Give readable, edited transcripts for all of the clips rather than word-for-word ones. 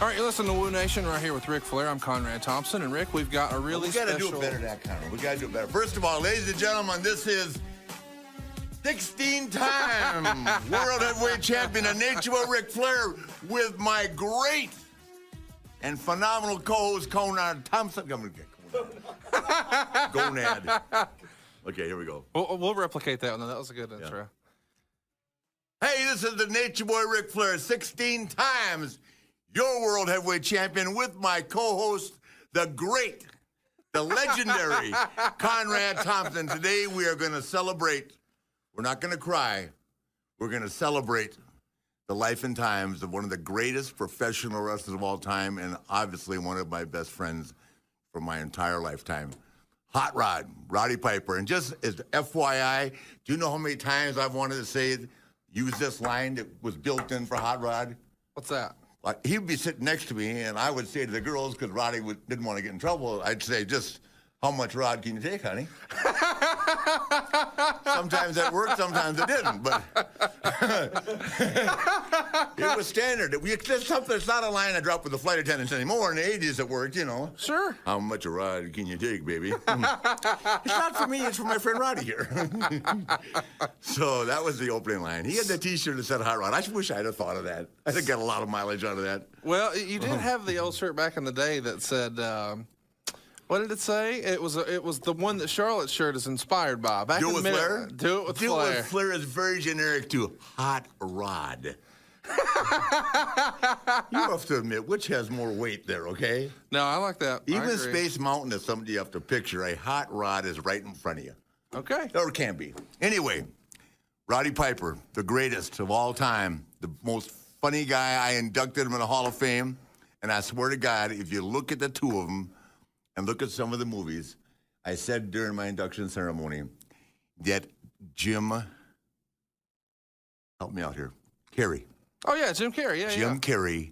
All right, you listen to Woo Nation right here with Ric Flair. I'm Conrad Thompson, and Rick, we've got a really special... We got to do it better than that, Conrad. We got to do it better. First of all, ladies and gentlemen, this is 16-time World Heavyweight Champion of Nature, Ric Flair, with my great and phenomenal co-host, Conrad Thompson. Gonad. Okay, here we go. We'll replicate that one. That was a good intro. Yeah. Hey, this is the Nature Boy Ric Flair, 16 times your World Heavyweight Champion, with my co-host, the great, the legendary Conrad Thompson. Today we are going to celebrate. We're not going to cry. We're going to celebrate the life and times of one of the greatest professional wrestlers of all time, and obviously one of my best friends for my entire lifetime, Hot Rod, Roddy Piper. And just as FYI, do you know how many times I've wanted to say, use this line that was built in for Hot Rod? What's that? Like, he'd be sitting next to me, and I would say to the girls, because Roddy didn't want to get in trouble, I'd say, just, how much Rod can you take, honey? Sometimes that worked, sometimes it didn't, but it was standard. It's something. It's not a line I drop with the flight attendants anymore. In the 80s, it worked, you know. Sure. How much a Rod can you take, baby? It's not for me. It's for my friend Roddy here. So that was the opening line. He had the T-shirt that said Hot Rod. I wish I'd have thought of that. I'd have got a lot of mileage out of that. Well, you did have the old shirt back in the day that said... what did it say? It was the one that Charlotte's shirt is inspired by. Back Do in it the with Flair? Do it with Flair. Do it with Flair is very generic to Hot Rod. You have to admit, which has more weight there, okay? No, I like that. Even Space Mountain is something you have to picture. A hot rod is right in front of you. Okay. Or it can be. Anyway, Roddy Piper, the greatest of all time, the most funny guy. I inducted him in the Hall of Fame, and I swear to God, if you look at the two of them, and look at some of the movies, I said during my induction ceremony that Jim, help me out here, Carrey. Oh, yeah, Jim Carrey. Yeah, Jim Carrey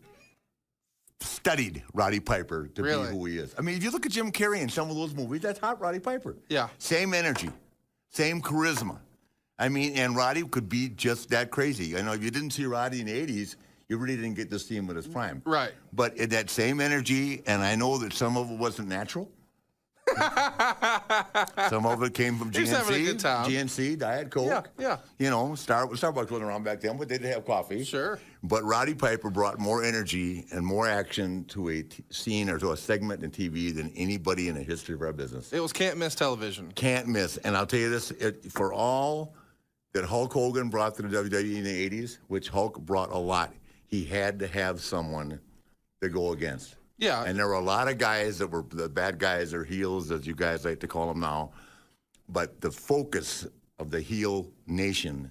studied Roddy Piper to be who he is. I mean, if you look at Jim Carrey in some of those movies, that's hot Roddy Piper. Yeah. Same energy, same charisma. I mean, and Roddy could be just that crazy. I know if you didn't see Roddy in the 80s, you really didn't get to see him at his prime. Right. But in that same energy, and I know that some of it wasn't natural. Some of it came from GNC. He's having a good time. GNC, Diet Coke. Yeah. You know, Starbucks wasn't around back then, but they did have coffee. Sure. But Roddy Piper brought more energy and more action to a scene or to a segment in TV than anybody in the history of our business. It was can't miss television. Can't miss. And I'll tell you this, for all that Hulk Hogan brought to the WWE in the 80s, which Hulk brought a lot, he had to have someone to go against. Yeah. And there were a lot of guys that were the bad guys or heels, as you guys like to call them now. But the focus of the heel nation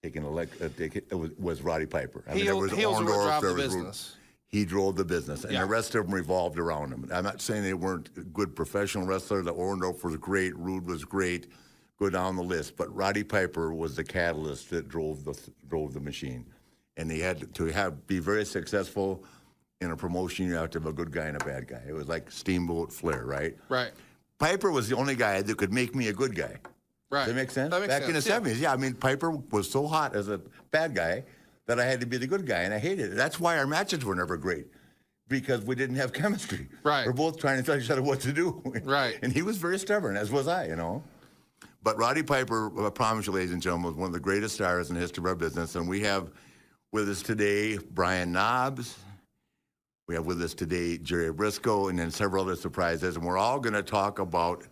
was Roddy Piper. I mean, there was heels Orndorff, drive there the was business. He drove the business, and the rest of them revolved around him. I'm not saying they weren't good professional wrestlers. Orndorff was great. Rude was great. Go down the list. But Roddy Piper was the catalyst that drove the machine. And they had to be very successful in a promotion. You have to have a good guy and a bad guy. It was like Steamboat Flair, right? Right. Piper was the only guy that could make me a good guy. Right. Does that make sense? That makes Back in the sense, 70s, I mean, Piper was so hot as a bad guy that I had to be the good guy, and I hated it. That's why our matches were never great, because we didn't have chemistry. Right. We're both trying to tell each other what to do. Right. And he was very stubborn, as was I, you know. But Roddy Piper, I promise you, ladies and gentlemen, was one of the greatest stars in the history of our business, and we have with us today Brian Knobbs. We have with us today Jerry Briscoe, and then several other surprises. And we're all going to talk about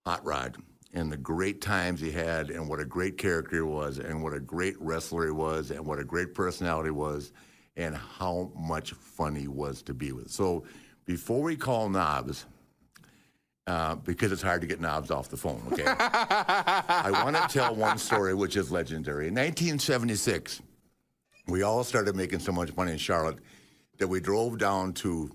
Hot Rod and the great times he had, and what a great character he was, and what a great wrestler he was, and what a great personality he was, and how much fun he was to be with. So before we call Knobbs, because it's hard to get Knobbs off the phone, okay? I want to tell one story which is legendary. In 1976, we all started making so much money in Charlotte that we drove down to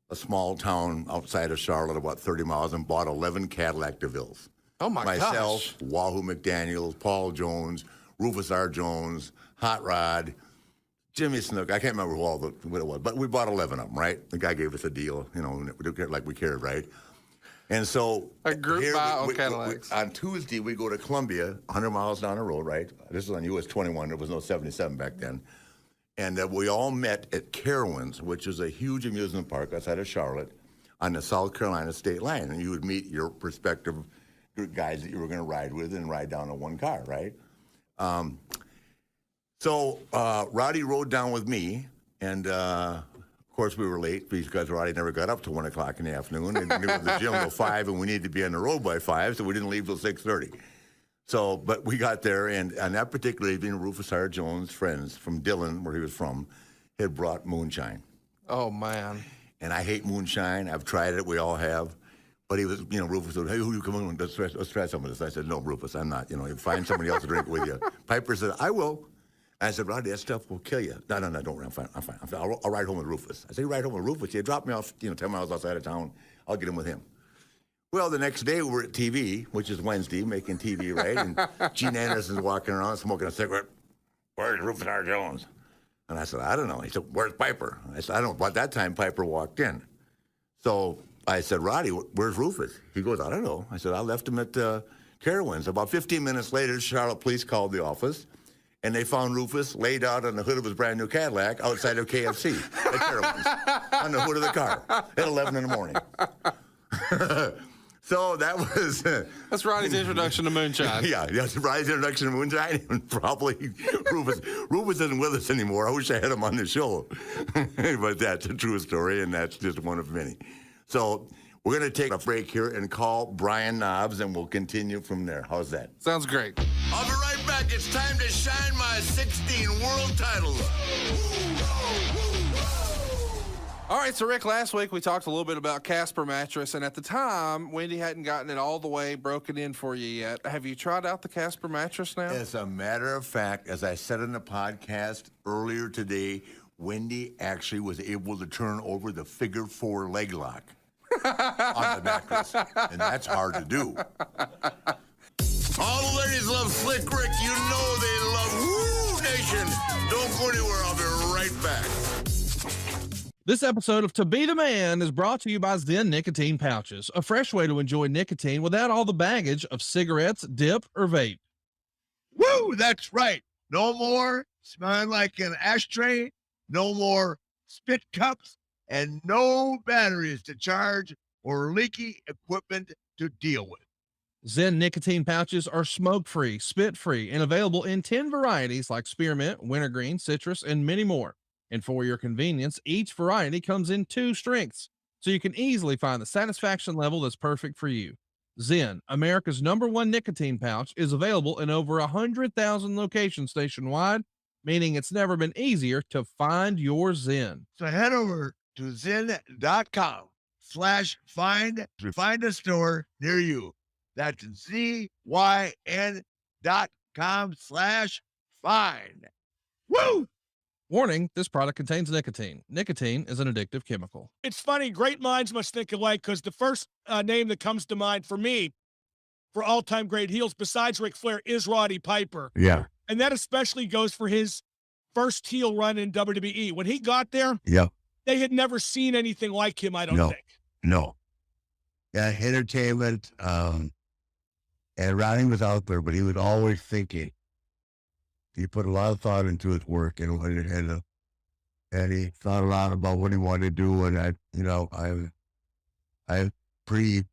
a small town outside of Charlotte, about 30 miles, and bought 11 Cadillac DeVilles. Oh, my gosh. Myself, Wahoo McDaniels, Paul Jones, Rufus R. Jones, Hot Rod, Jimmy Snook. I can't remember what it was, but we bought 11 of them, right? The guy gave us a deal, you know, like we cared, right? And so a group buy on Cadillacs. On Tuesday, we go to Columbia, 100 miles down the road, right? This is on US 21. There was no 77 back then. And we all met at Carowinds, which is a huge amusement park outside of Charlotte on the South Carolina state line. And you would meet your prospective guys that you were going to ride with and ride down in one car, right? So Rowdy rode down with me, and of course we were late because Rowdy never got up till 1 o'clock in the afternoon, and we were at the gym till 5, and we needed to be on the road by 5, so we didn't leave till 6:30. So, but we got there, and on that particular evening, Rufus R. Jones' friends from Dillon, where he was from, had brought moonshine. Oh, man. And I hate moonshine. I've tried it. We all have. But he was, Rufus said, hey, who you come on? Let's try some of this. I said, no, Rufus, I'm not. Find somebody else to drink with you. Piper said, I will. I said, Roddy, that stuff will kill you. No, don't worry. I'm fine. I'll ride home with Rufus. I said, you ride home with Rufus? Yeah, drop me off, 10 miles outside of town. I'll get him with him. Well, the next day we were at TV, which is Wednesday, making TV, right? And Gene Anderson's walking around smoking a cigarette. Where's Rufus R. Jones? And I said, I don't know. He said, where's Piper? I said, I don't know. By that time, Piper walked in. So I said, Roddy, where's Rufus? He goes, I don't know. I said, I left him at Carowinds. About 15 minutes later, Charlotte police called the office, and they found Rufus laid out on the hood of his brand new Cadillac outside of KFC at Carowinds, on the hood of the car at 11 in the morning. So that was... That's Roddy's introduction to moonshine. Yeah, that's Roddy's introduction to moonshine. And probably Rufus isn't with us anymore. I wish I had him on the show. But that's a true story, and that's just one of many. So we're going to take a break here and call Brian Knobs, and we'll continue from there. How's that? Sounds great. I'll be right back. It's time to shine my 16 world title. All right, so Rick, last week we talked a little bit about Casper mattress, and at the time, Wendy hadn't gotten it all the way broken in for you yet. Have you tried out the Casper mattress now? As a matter of fact, as I said in the podcast earlier today, Wendy actually was able to turn over the figure 4 leg lock on the mattress, and that's hard to do. All the ladies love Slick Rick. You know they love Wooooo Nation. Don't go anywhere. I'll be right back. This episode of To Be the Man is brought to you by Zen Nicotine Pouches, a fresh way to enjoy nicotine without all the baggage of cigarettes, dip, or vape. Woo, that's right. No more smelling like an ashtray, no more spit cups, and no batteries to charge or leaky equipment to deal with. Zen Nicotine Pouches are smoke-free, spit-free, and available in 10 varieties like spearmint, wintergreen, citrus, and many more. And for your convenience, each variety comes in 2 strengths, so you can easily find the satisfaction level that's perfect for you. Zen, America's #1 nicotine pouch, is available in over 100,000 locations nationwide, meaning it's never been easier to find your Zen. So head over to zen.com/find to find a store near you. That's ZYN.com/find. Woo! Warning, this product contains nicotine. Nicotine is an addictive chemical. It's funny, great minds must think alike, because the first name that comes to mind for me for all-time great heels besides Ric Flair is Roddy Piper. Yeah. And that especially goes for his first heel run in WWE. When he got there, Yeah. they had never seen anything like him, I don't think. No. Yeah, entertainment. And Roddy was out there, but he was always thinking. He put a lot of thought into his work, and he thought a lot about what he wanted to do. And I'm pretty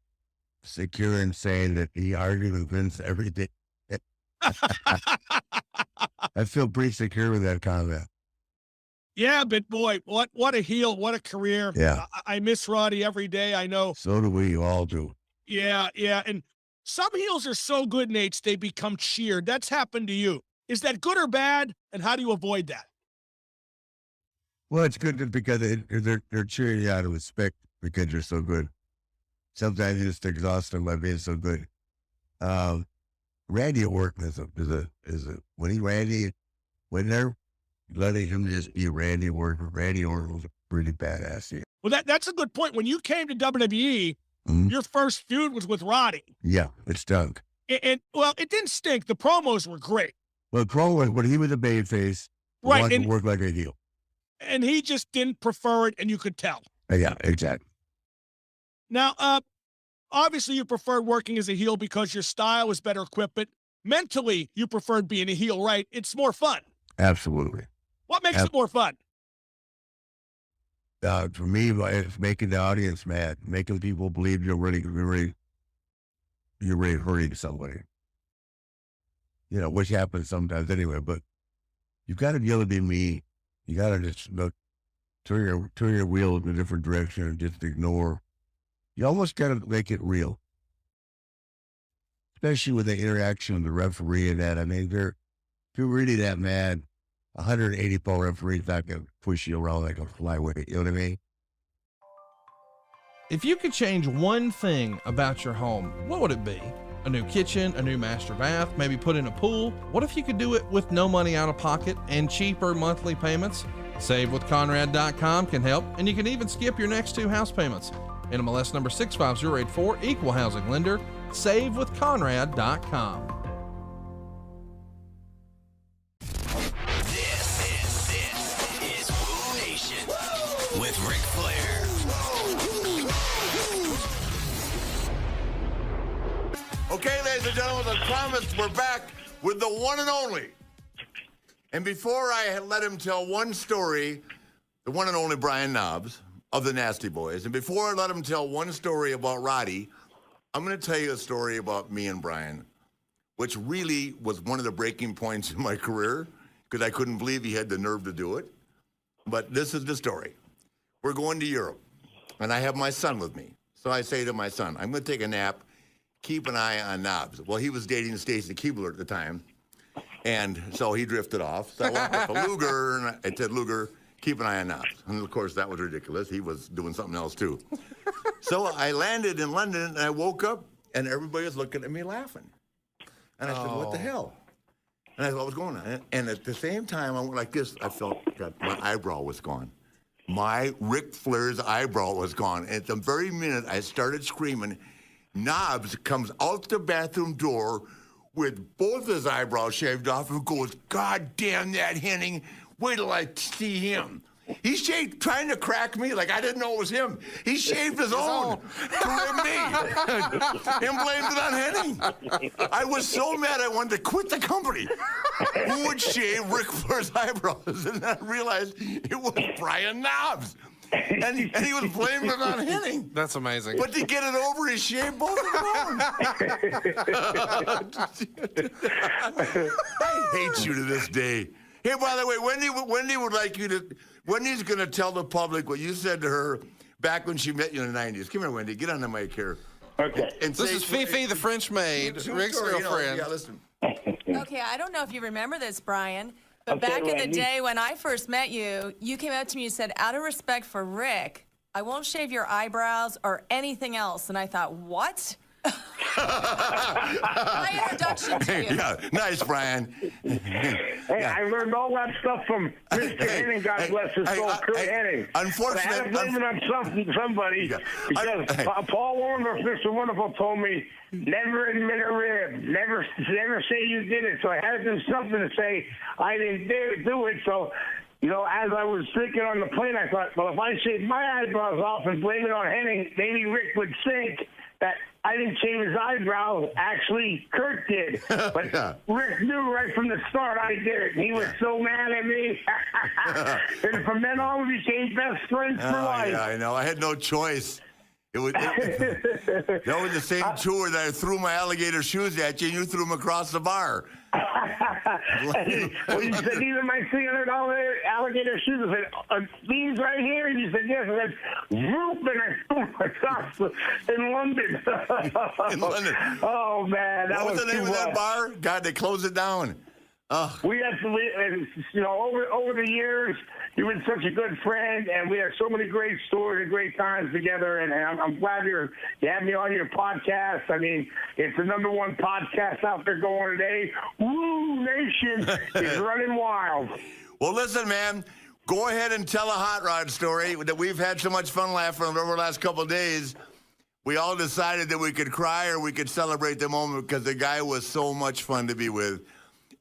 secure in saying that he argued with Vince every day. I feel pretty secure with that comment. Yeah, but boy, what a heel, what a career. Yeah. I miss Roddy every day, I know. So do we, all do. Yeah, and some heels are so good, Nate, they become cheered. That's happened to you. Is that good or bad, and how do you avoid that? Well, it's good because they're cheering you out of respect because you're so good. Sometimes you just exhaust them by being so good. Randy Orton is a when they're letting him just be Randy Orton was a pretty badass here. Well, that's a good point. When you came to WWE, your first feud was with Roddy. Yeah, it stunk. And well, it didn't stink. The promos were great. Well, the pro was when he was a babyface, Right, wanted and- to work like a heel. And he just didn't prefer it, and you could tell. Yeah, exactly. Now, obviously you preferred working as a heel because your style was better equipped, but mentally you preferred being a heel, right? It's more fun. Absolutely. What makes it more fun? For me, it's making the audience mad, making people believe you're really hurting somebody. You know, which happens sometimes anyway. But you've got to be able to be me. You got to just turn your wheel in a different direction and just ignore. You almost got to make it real, especially with the interaction with the referee and that. I mean, if you're really that mad, 180-pound referee's not going to push you around like a flyweight. You know what I mean? If you could change one thing about your home, what would it be? A new kitchen, a new master bath, maybe put in a pool? What if you could do it with no money out of pocket and cheaper monthly payments? SaveWithConrad.com can help, and you can even skip your next 2 house payments. NMLS number 65084, equal housing lender. SaveWithConrad.com. This is Wooooo Nation with Ric Flair. Okay, ladies and gentlemen, as promised, we're back with the one and only. And before I had let him tell one story, the one and only Brian Knobbs of the Nasty Boys, and before I let him tell one story about Roddy, I'm going to tell you a story about me and Brian, which really was one of the breaking points in my career because I couldn't believe he had the nerve to do it. But this is the story. We're going to Europe, and I have my son with me. So I say to my son, I'm going to take a nap. Keep an eye on Knobbs. Well, he was dating Stacy Keebler at the time, and so he drifted off. So I walked up to Luger, and I said, Luger, keep an eye on Knobbs. And, of course, that was ridiculous. He was doing something else, too. So I landed in London, and I woke up, and everybody was looking at me laughing. And I said, what the hell? And I thought, what was going on? And at the same time, I went like this. I felt that my eyebrow was gone. My Ric Flair's eyebrow was gone. And at the very minute I started screaming, Knobbs comes out the bathroom door with both his eyebrows shaved off and goes, God damn that Henning. Wait till I see him. He shaved, trying to crack me like I didn't know it was him. He shaved his own to rid me and blamed it on Henning. I was so mad I wanted to quit the company. Who would shave Ric Flair's eyebrows? And I realized it was Brian Knobbs. And he was blaming it on Henning. That's amazing. But to get it over, he shaved both of them. I hate you to this day. Hey, by the way, Wendy would like you to. Wendy's going to tell the public what you said to her back when she met you in the 90s. Come here, Wendy. Get on the mic here. Okay. And This is Fifi, the French maid, Ric's girlfriend. Yeah, listen. Okay, I don't know if you remember this, Brian, but back in the day when I first met you, you came up to me and said, out of respect for Rick, I won't shave your eyebrows or anything else. And I thought, what? My introduction to you. Yeah, nice, Brian. Hey, I learned all that stuff from Mr. Henning, God bless his soul, Kurt Henning. Unfortunately, I had to blame it on somebody because Paul Warner, Mr. Wonderful, told me never admit a rib, never say you did it. So I had to do something to say I didn't do it. So, you know, as I was thinking on the plane, I thought, well, if I shaved my eyebrows off and blame it on Henning, maybe Rick would think that I didn't shave his eyebrows. Actually, Kurt did. But Rick knew right from the start I did it. He was so mad at me. And from then on, we became best friends for life. Yeah, I know. I had no choice. That was the same tour that I threw my alligator shoes at you, and you threw them across the bar. Well, you said, these are my $300 alligator shoes. I said, these right here? And you said, yes. I said, whoop, and I threw my socks in London. In London. Oh, man. What was the name of that bar? God, they closed it down. We have to, you know, over the years, you've been such a good friend, and we have so many great stories and great times together. And I'm glad you have me on your podcast. I mean, it's the #1 podcast out there going today. Wooooo Nation is running wild. Well, listen, man. Go ahead and tell a hot rod story that we've had so much fun laughing over the last couple of days. We all decided that we could cry or we could celebrate the moment because the guy was so much fun to be with.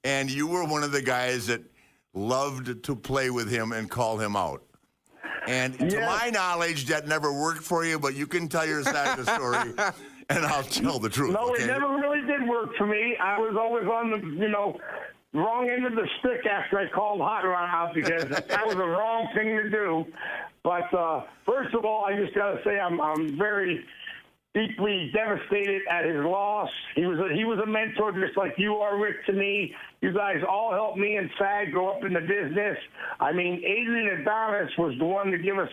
And you were one of the guys that loved to play with him and call him out. And to my knowledge, that never worked for you, but you can tell your side of the story, and I'll tell the truth. No, okay? It never really did work for me. I was always on the, you know, wrong end of the stick after I called Hot Rod out because that was the wrong thing to do. But first of all, I just got to say I'm very deeply devastated at his loss. He was a mentor just like you are, Rick, to me. You guys all helped me and SAG grow up in the business. I mean, Adrian Adonis was the one to give us,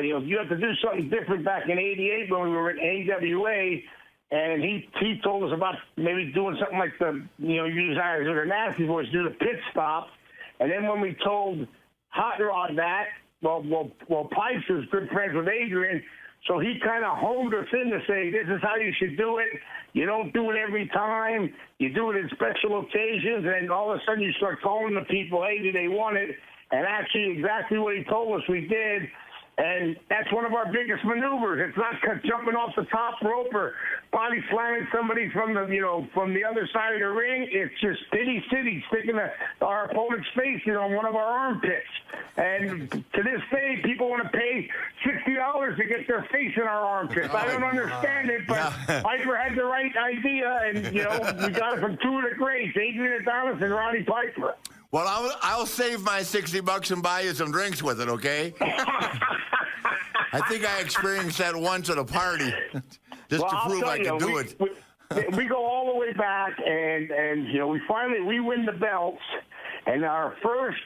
you have to do something different back in '88 when we were in AWA. And he told us about maybe doing something like you guys are the Nasty Boys, do the pit stop. And then when we told Hot Rod that, well, Pipes is good friends with Adrian, so he kind of honed us in to say, this is how you should do it. You don't do it every time. You do it in special occasions, and all of a sudden you start calling the people, hey, do they want it? And actually exactly what he told us we did. And that's one of our biggest maneuvers. It's not jumping off the top rope or body slamming somebody from the other side of the ring. It's just pity city sticking our opponent's face on one of our armpits. And to this day, people want to pay $60 to get their face in our armpits. I don't understand it, but Piper had the right idea, and we got it from two of the greats, Adrian Adonis and Roddy Piper. Well, I'll save my $60 and buy you some drinks with it, okay? I think I experienced that once at a party, just to prove I could do it. We go all the way back, and we win the belts, and our first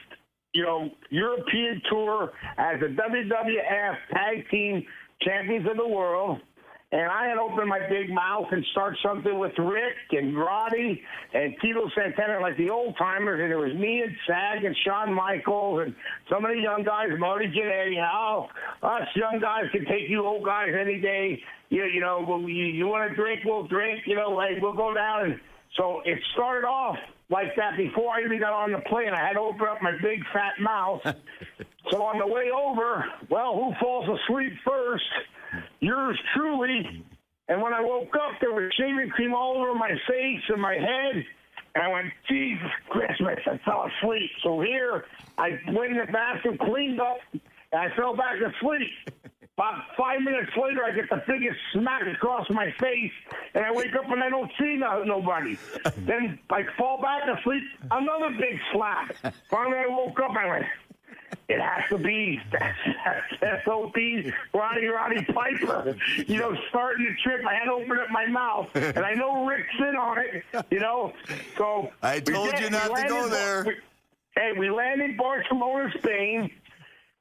European tour as the WWF Tag Team Champions of the World. And I had opened my big mouth and start something with Rick and Roddy and Tito Santana, like the old timers. And it was me and SAG and Shawn Michaels and some of the young guys, Marty Jannetty. Us young guys can take you old guys any day. You want to drink, we'll drink. We'll go down. And so it started off like that before I even got on the plane. I had to open up my big fat mouth. So on the way over, well, who falls asleep first? Yours truly. And when I woke up, there was shaving cream all over my face and my head. And I went, Jesus Christmas, I fell asleep. So here, I went in the bathroom, cleaned up, and I fell back asleep. About 5 minutes later, I get the biggest smack across my face, and I wake up and I don't see nobody. Then I fall back asleep, another big slap. Finally, I woke up, and I went, it has to be SOP Roddy Piper. Starting the trip, I had to open up my mouth, and I know Rick's in on it. So I told you not to go there. We landed in Barcelona, Spain.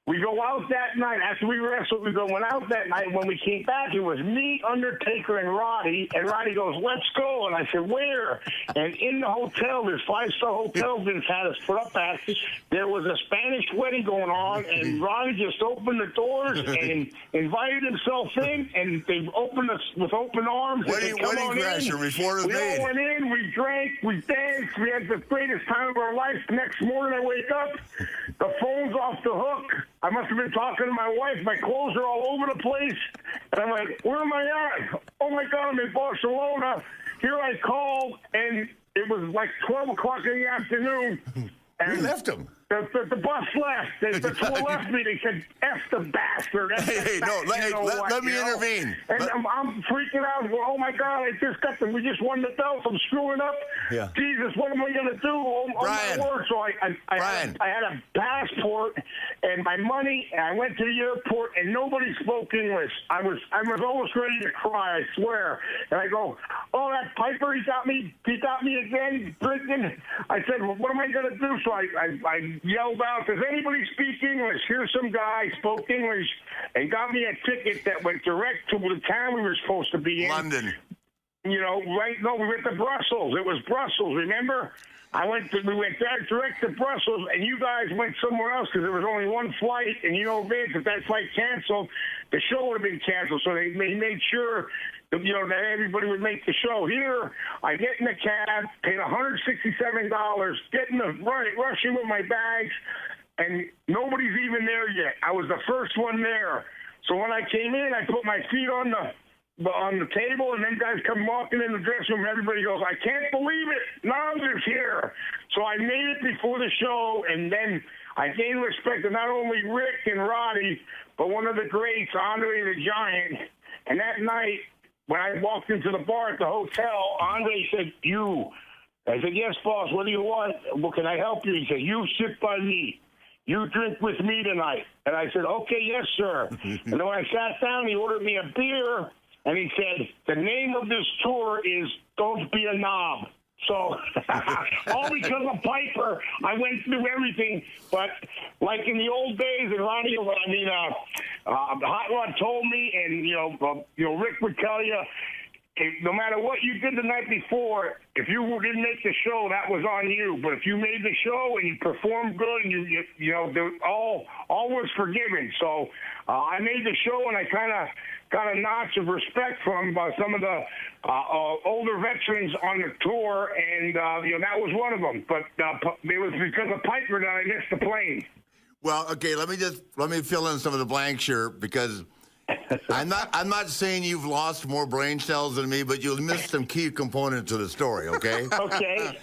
We go out that night. After we wrestled, went out that night. When we came back, it was me, Undertaker, and Roddy. And Roddy goes, let's go. And I said, where? And in the hotel, there's 5-star hotels that had us put up at. There was a Spanish wedding going on, and Roddy just opened the doors and invited himself in, and they opened us with open arms. Wedding crasher before the We all went in, we drank, we danced, we had the greatest time of our life. Next morning, I wake up, the phone's off the hook. I must have been talking to my wife. My clothes are all over the place. And I'm like, where am I at? Oh, my God, I'm in Barcelona. Here I called, and it was like 12 o'clock in the afternoon. And we left him. The bus left. The tour left me. They said, F the bastard. Let me intervene. And I'm freaking out. Well, oh, my God, we just won the belt. I'm screwing up. Yeah. Jesus, what am I going to do? Oh, Brian. my word. So I had a passport and my money, and I went to the airport, and nobody spoke English. I was almost ready to cry, I swear. And I go, oh, that Piper, he got me again, drinking. I said, well, what am I going to do? So I yelled out, does anybody speak English? Here's some guy spoke English and got me a ticket that went direct to the town we were supposed to be in. London. We went to Brussels. It was Brussels, remember? We went direct to Brussels, and you guys went somewhere else because there was only one flight, and Vince, if that flight canceled, the show would have been canceled. So they made sure that everybody would make the show. Here, I get in the cab, paid $167, rushing with my bags, and nobody's even there yet. I was the first one there. So when I came in, I put my feet on the table, and then guys come walking in the dressing room, and everybody goes, I can't believe it, Nobs is here. So I made it before the show, and then I gained respect to not only Rick and Roddy, but one of the greats, Andre the Giant. And that night, when I walked into the bar at the hotel, Andre said, you. I said, yes, boss, what do you want? Well, can I help you? He said, you sit by me. You drink with me tonight. And I said, okay, yes, sir. And then when I sat down, he ordered me a beer, and he said, the name of this tour is Don't Be a Knob. So, all because of Piper, I went through everything. But like in the old days, and Ronnie, Hot Rod told me, and Rick would tell you, no matter what you did the night before, if you didn't make the show, that was on you. But if you made the show and you performed good, and all was forgiven. So I made the show, and I kind of got a notch of respect from some of the older veterans on the tour, and that was one of them. But it was because of Piper that I missed the plane. Well, okay, let me fill in some of the blanks here, because I'm not saying you've lost more brain cells than me, but you'll miss some key components of the story, okay? Okay.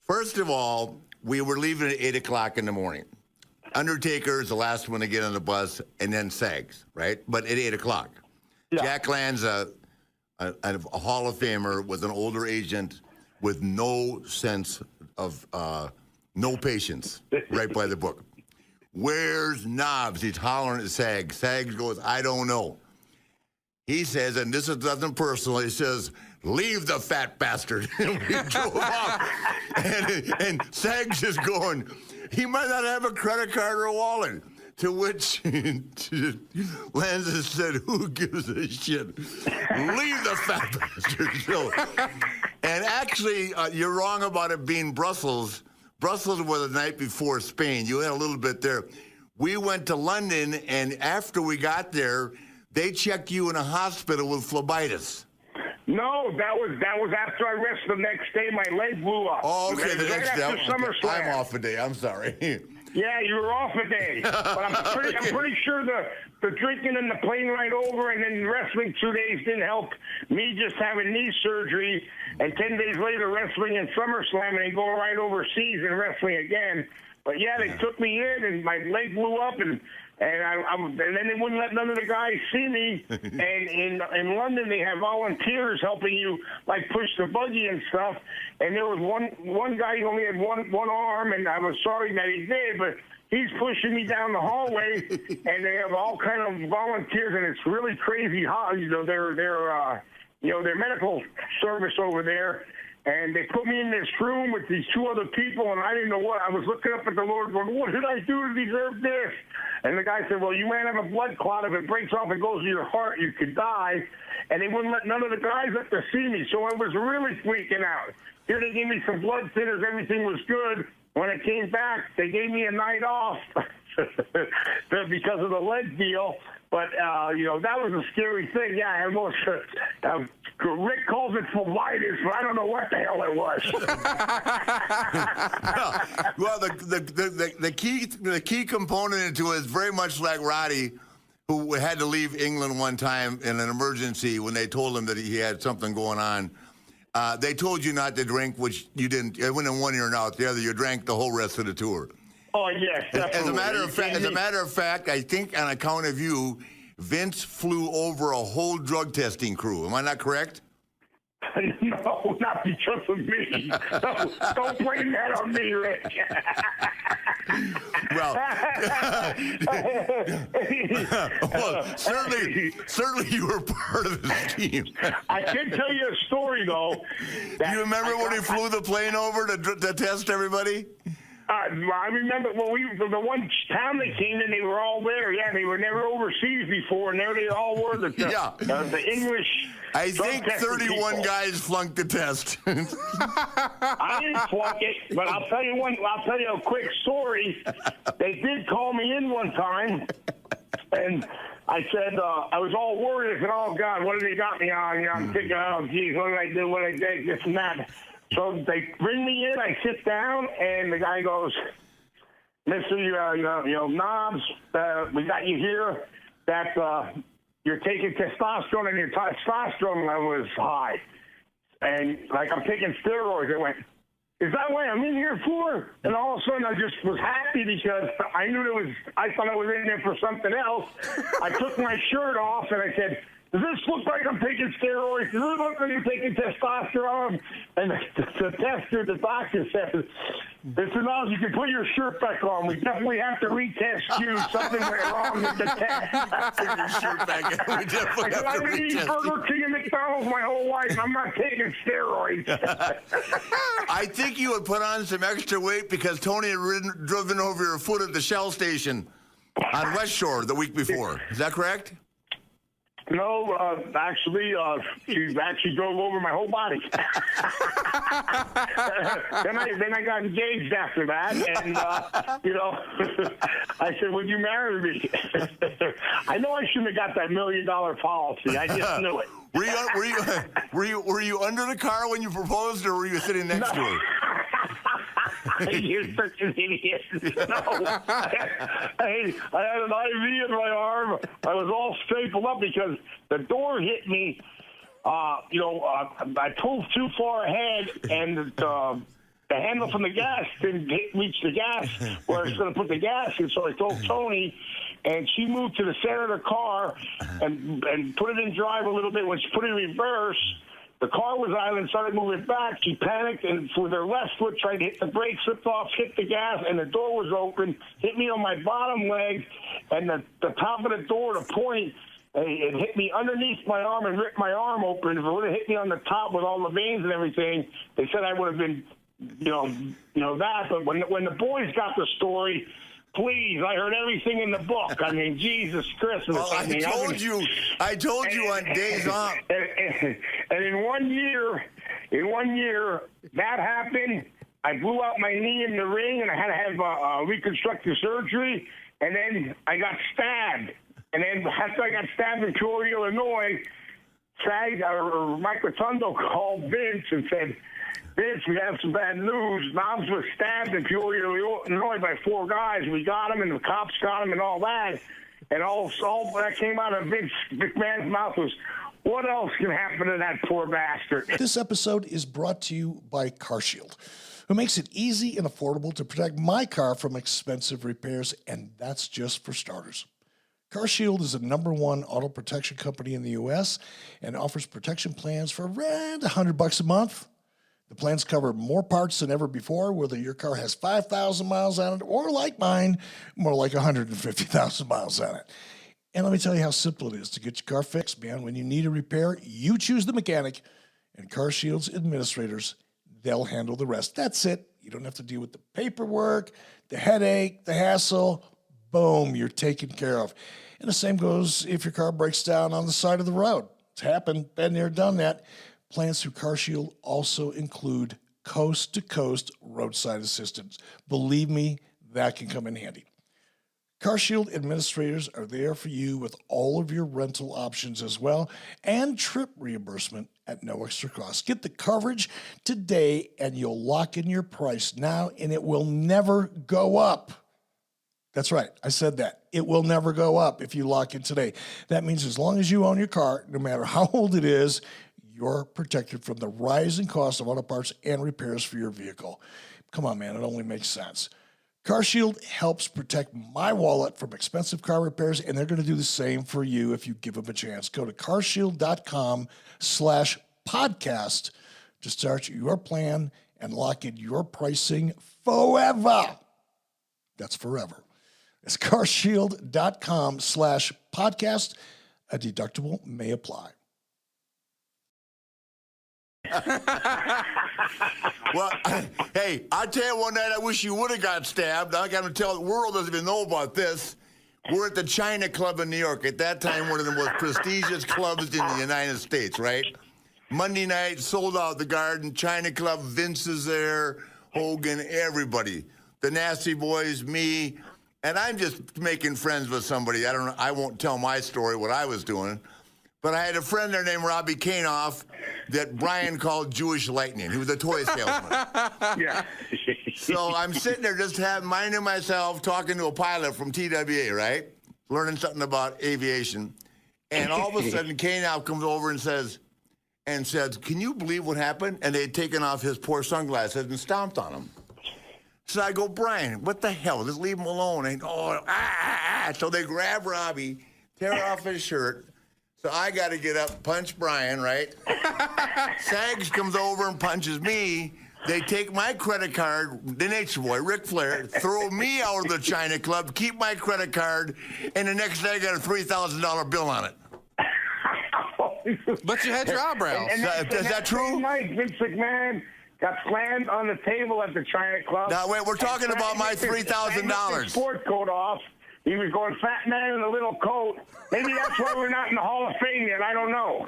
First of all, we were leaving at 8 o'clock in the morning. Undertaker is the last one to get on the bus, and then Sags, right? But at 8 o'clock. Yeah. Jack Land's a Hall of Famer with an older agent with no sense of, no patience, right by the book. Where's Knobs? He's hollering at Sags. Sags goes, I don't know. He says, and this is nothing personal, he says, leave the fat bastard. And we drove off. And Sags is going, he might not have a credit card or a wallet. To which Lanza said, who gives a shit? Leave the fat bastard. So, and actually, you're wrong about it being Brussels. Brussels was the night before Spain. You had a little bit there. We went to London, and after we got there, they checked you in a hospital with phlebitis. No, that was after I rested the next day. My leg blew up. Oh, okay, the next day. SummerSlam. I'm off a day. I'm sorry. Yeah, you were off a day. But I'm pretty sure the drinking and the plane ride over and then wrestling 2 days didn't help me just having knee surgery, and 10 days later wrestling in SummerSlam and then going right overseas and wrestling again. But yeah, they took me in and my leg blew up, and then they wouldn't let none of the guys see me. And in London, they have volunteers helping you, like, push the buggy and stuff. And there was one guy who only had one arm, and I was sorry that he did, but he's pushing me down the hallway, and they have all kind of volunteers, and it's really crazy how their medical service over there. And they put me in this room with these two other people, and I didn't know what. I was looking up at the Lord going, what did I do to deserve this? And the guy said, well, you might have a blood clot. If it breaks off and goes to your heart, you could die. And they wouldn't let none of the guys up to see me, so I was really freaking out. Here they gave me some blood thinners. Everything was good. When I came back, they gave me a night off because of the leg deal. But, that was a scary thing. Yeah, I almost, Rick calls it phlebitis, but I don't know what the hell it was. Well, the key component into it is very much like Roddy, who had to leave England one time in an emergency when they told him that he had something going on. They told you not to drink, which you didn't. It went in one ear and out the other. You drank the whole rest of the tour. Oh, yes, definitely. As a matter of fact, I think on account of you, Vince flew over a whole drug testing crew. Am I not correct? No, not because of me. No, don't blame that on me, Rick. Well, certainly you were part of this team. I can tell you a story, though. You remember when he flew the plane over to test everybody? I remember the one town they came in, they were all there. Yeah, they were never overseas before, and there they all were. The English. I think 31 people. Guys flunked the test. I didn't flunk it, but I'll tell you a quick story. They did call me in one time, and I said, I was all worried. I said, oh, God, what have they got me on? I'm thinking, oh, geez, what did I do? What did I do? This and that. So they bring me in, I sit down, and the guy goes, Mr. Knobs, we got you here that you're taking testosterone, and your testosterone level is high. And, like, I'm taking steroids. I went, is that what I'm in here for? And all of a sudden, I just was happy because I knew I thought I was in there for something else. I took my shirt off, and I said, does this look like I'm taking steroids? Does this look like I'm taking testosterone? And the tester, the doctor says, no, you can put your shirt back on. We definitely have to retest you. Something went wrong with the test. Put your shirt back on. We definitely have to I've been eating retest you. Burger King and McDonald's my whole life. I'm not taking steroids. I think you would put on some extra weight because Tony had driven over your foot at the Shell station on West Shore the week before. Is that correct? No, actually, she actually drove over my whole body. then I got engaged after that, and I said, "Would you marry me?" I know I shouldn't have got that $1 million policy. I just knew it. Were you under the car when you proposed, or were you sitting next to her? You're such an idiot. No. I had an IV in my arm. I was all stapled up because the door hit me. I pulled too far ahead, and the handle from the gas didn't reach the gas where I was going to put the gas in. So I told Tony, and she moved to the center of the car and put it in drive a little bit. When she put it in reverse, the car was idling, started moving back. She panicked, and with her left foot tried to hit the brake, slipped off, hit the gas, and the door was open, hit me on my bottom leg, and the top of the door, the point, it hit me underneath my arm and ripped my arm open. If it would have hit me on the top with all the veins and everything, they said I would have been, that. But when the boys got the story, please, I heard everything in the book. I mean, Jesus Christmas. Well, I told you on days off. And in 1 year, that happened. I blew out my knee in the ring, and I had to have reconstructive surgery. And then I got stabbed. And then after I got stabbed in Peoria, Illinois, Mike Rotundo called Vince and said, "Vince, we have some bad news. Knobs was stabbed in Peoria, Illinois by 4 guys. We got him, and the cops got him and all that." And all that came out of Vince McMahon's mouth was, "What else can happen to that poor bastard?" This episode is brought to you by CarShield, who makes it easy and affordable to protect my car from expensive repairs, and that's just for starters. CarShield is the #1 auto protection company in the U.S. and offers protection plans for around $100 a month. The plans cover more parts than ever before, whether your car has 5,000 miles on it or, like mine, more like 150,000 miles on it. And let me tell you how simple it is to get your car fixed, man. When you need a repair, you choose the mechanic, and CarShield's administrators, they'll handle the rest. That's it. You don't have to deal with the paperwork, the headache, the hassle. Boom, you're taken care of. And the same goes if your car breaks down on the side of the road. It's happened, been there, done that. Plans through CarShield also include coast-to-coast roadside assistance. Believe me, that can come in handy. CarShield administrators are there for you with all of your rental options as well, and trip reimbursement at no extra cost. Get the coverage today, and you'll lock in your price now, and it will never go up. That's right. I said that. It will never go up if you lock in today. That means as long as you own your car, no matter how old it is, you're protected from the rising cost of auto parts and repairs for your vehicle. Come on, man. It only makes sense. CarShield helps protect my wallet from expensive car repairs, and they're going to do the same for you if you give them a chance. Go to carshield.com/podcast to start your plan and lock in your pricing forever. That's forever. It's carshield.com/podcast. A deductible may apply. Well, hey, I tell you one night I wish you would have got stabbed. I got to tell the world doesn't even know about this. We're at the China Club in New York. At that time, one of the most prestigious clubs in the United States, right? Monday night, sold out the Garden, China Club, Vince is there, Hogan, everybody. The Nasty Boys, me, and I'm just making friends with somebody. I don't know. I won't tell my story, what I was doing. But I had a friend there named Robbie Kainoff that Brian called Jewish Lightning. He was a toy salesman. Yeah. So I'm sitting there just minding myself, talking to a pilot from TWA, right? Learning something about aviation. And all of a sudden, Kainoff comes over and says, "Can you believe what happened?" And they had taken off his poor sunglasses and stomped on him. So I go, "Brian, what the hell? Just leave him alone." And So they grab Robbie, tear off his shirt. So I got to get up, punch Brian, right? Sags comes over and punches me. They take my credit card, the Nature Boy, Ric Flair, throw me out of the China Club, keep my credit card, and the next day I got a $3,000 bill on it. But you had your eyebrows. Is that true? Night, Vince McMahon got slammed on the table at the China Club. Now, wait, we're talking about my $3,000. Sport coat off. He was going fat man in a little coat. Maybe that's why we're not in the Hall of Fame yet. I don't know.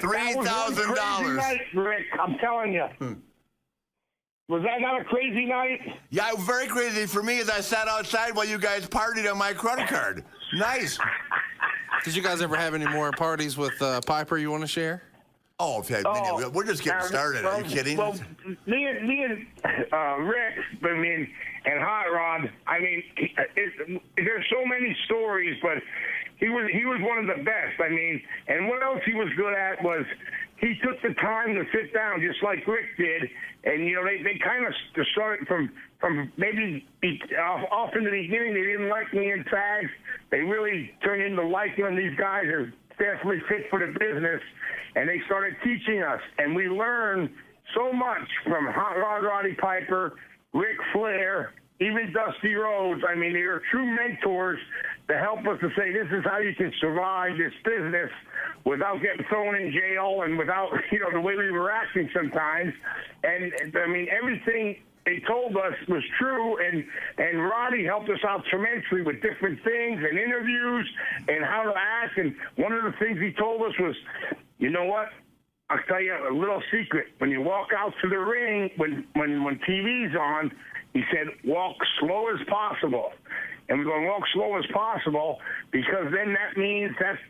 $3,000. Rick, I'm telling you. Was that not a crazy night? Yeah, very crazy for me as I sat outside while you guys partied on my credit card. Nice. Did you guys ever have any more parties with Piper you want to share? Oh, we're just getting started. Are you kidding? Well, me and Rick, and Hot Rod. There's so many stories, but he was one of the best. And what else he was good at was he took the time to sit down, just like Rick did. And they kind of started from maybe off in the beginning. They didn't like me and Sags. They really turned into liking them. These guys are definitely fit for the business. And they started teaching us, and we learned so much from Hot Rod Roddy Piper, Ric Flair, even Dusty Rhodes. They were true mentors to help us to say, this is how you can survive this business without getting thrown in jail and without, the way we were acting sometimes. And, everything they told us was true, and Roddy helped us out tremendously with different things and interviews and how to act. And one of the things he told us was, you know what? I'll tell you a little secret. When you walk out to the ring, when TV's on, he said, walk slow as possible. And we're going to walk slow as possible because then that means that's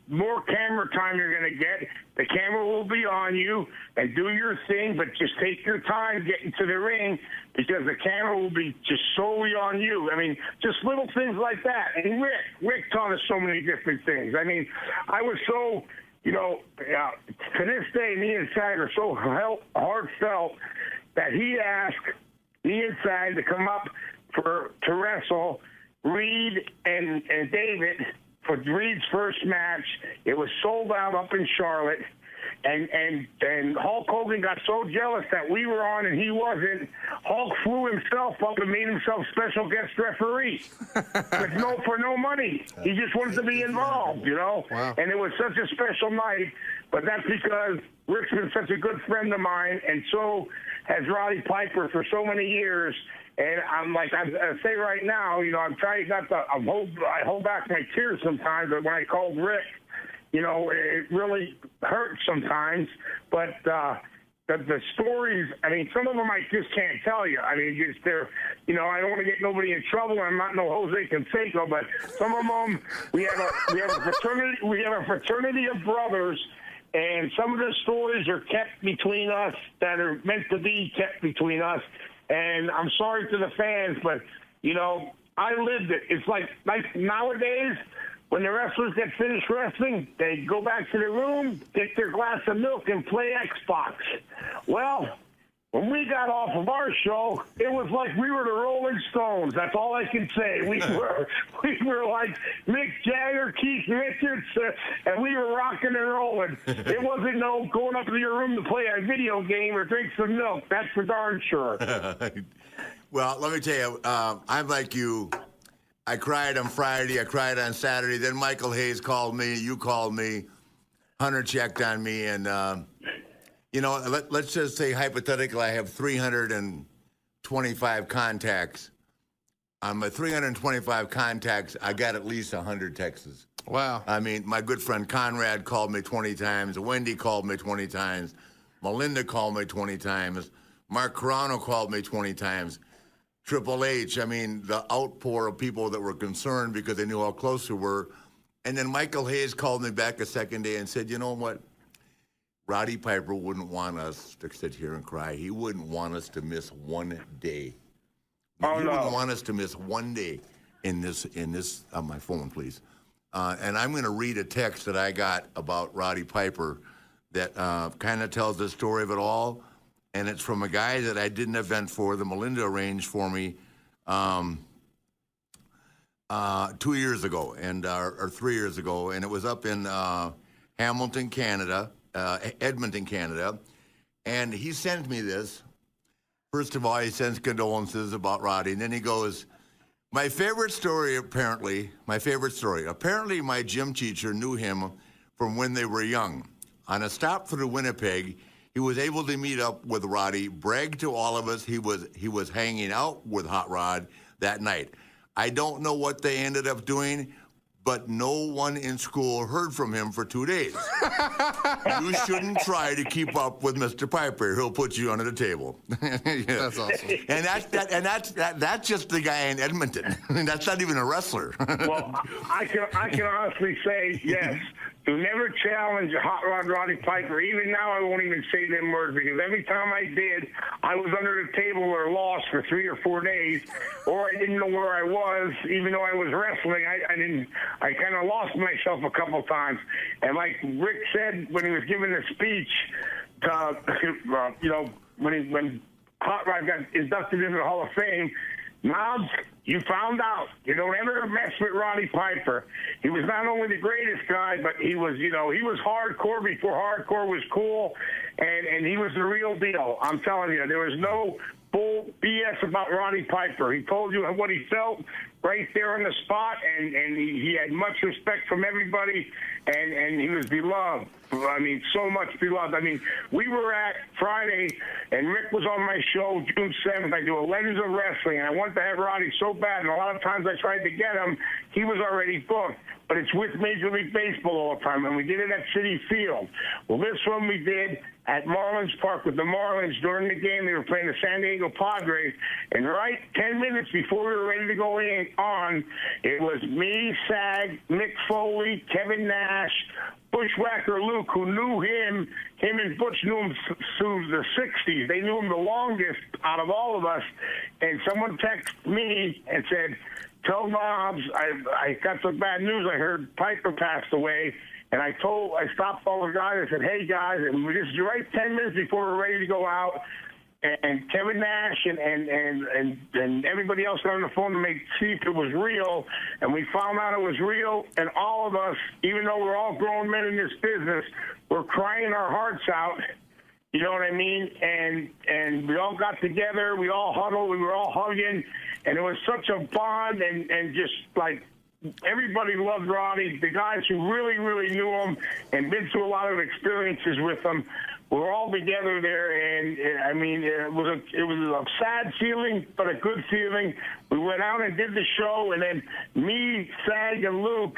more camera time you're going to get. The camera will be on you and do your thing, but just take your time getting to the ring because the camera will be just solely on you. Just little things like that. And Rick taught us so many different things. I was so... to this day, me and Sag are so heartfelt that he asked me and Sag to come up to wrestle Reed and David for Reed's first match. It was sold out up in Charlotte. And Hulk Hogan got so jealous that we were on and he wasn't. Hulk flew himself up and made himself special guest referee, for no money. He just wanted to be involved, Wow. And it was such a special night. But that's because Rick's been such a good friend of mine, and so has Roddy Piper for so many years. And I'm like I say right now, I'm trying not to. I hold back my tears sometimes, but when I called Rick. It really hurts sometimes, but the stories, some of them I just can't tell you. They're, I don't want to get nobody in trouble. I'm not no Jose Canseco, but some of them, we have a fraternity of brothers, and some of the stories are kept between us that are meant to be kept between us. And I'm sorry to the fans, but, I lived it. It's like nowadays, when the wrestlers get finished wrestling, they go back to their room, get their glass of milk, and play Xbox. Well, when we got off of our show, it was like we were the Rolling Stones. That's all I can say. We were like Mick Jagger, Keith Richards, and we were rocking and rolling. It wasn't no going up to your room to play a video game or drink some milk. That's for darn sure. Well, let me tell you, I'm like you. I cried on Friday. I cried on Saturday. Then Michael Hayes called me. You called me. Hunter checked on me. And, let's just say hypothetically I have 325 contacts. On my 325 contacts, I got at least 100 texts. Wow. My good friend Conrad called me 20 times. Wendy called me 20 times. Melinda called me 20 times. Mark Carano called me 20 times. Triple H, the outpour of people that were concerned because they knew how close we were. And then Michael Hayes called me back a second day and said, you know what? Roddy Piper wouldn't want us to sit here and cry. He wouldn't want us to miss one day. He wouldn't want us to miss one day in this on my phone, please. And I'm going to read a text that I got about Roddy Piper that kind of tells the story of it all. And it's from a guy that I did an event for, that Melinda arranged for me. 2 years ago, or 3 years ago, and it was up in Hamilton, Canada, Edmonton, Canada, and he sent me this. First of all, he sends condolences about Roddy, and then he goes, my favorite story, apparently, my gym teacher knew him from when they were young. On a stop through Winnipeg, he was able to meet up with Roddy, bragged to all of us he was hanging out with Hot Rod that night. I don't know what they ended up doing, but no one in school heard from him for 2 days. You shouldn't try to keep up with Mr. Piper. He'll put you under the table. Yeah. That's awesome. And that's just the guy in Edmonton. That's not even a wrestler. Well, I can honestly say yes. To never challenge Hot Rod Roddy Piper. Even now, I won't even say them words, because every time I did, I was under the table or lost for 3 or 4 days, or I didn't know where I was. Even though I was wrestling, I kind of lost myself a couple times. And like Rick said when he was giving the speech, when Hot Rod got inducted into the Hall of Fame, Knobs, you found out. You don't ever mess with Roddy Piper. He was not only the greatest guy, but he was hardcore before hardcore was cool, and he was the real deal. I'm telling you, there was no bull BS about Roddy Piper. He told you what he felt right there on the spot, and he had much respect from everybody, and he was beloved. I mean, so much beloved. I mean, we were at Friday, and Rick was on my show June 7th. I do a Legends of Wrestling, and I wanted to have Roddy so bad, and a lot of times I tried to get him. He was already booked, but it's with Major League Baseball all the time, and we did it at Citi Field. Well, this one we did at Marlins Park with the Marlins during the game. They were playing the San Diego Padres, and right 10 minutes before we were ready to go on, it was me, Sag, Mick Foley, Kevin Nash, Bushwhacker Luke, who knew him and Butch knew him through the 60s. They knew him the longest out of all of us. And someone texted me and said, tell Knobs, I got some bad news. I heard Piper passed away. And I stopped all the guys. I said, hey, guys, and we just right 10 minutes before we're ready to go out. And Kevin Nash and everybody else got on the phone to see if it was real, and we found out it was real. And all of us, even though we're all grown men in this business, we're crying our hearts out. You know what I mean? And we all got together, we all huddled, we were all hugging, and it was such a bond, and just like everybody loved Roddy. The guys who really, really knew him and been through a lot of experiences with him, we're all together there, and I mean, it was a sad feeling, but a good feeling. We went out and did the show, and then me, Sag, and Luke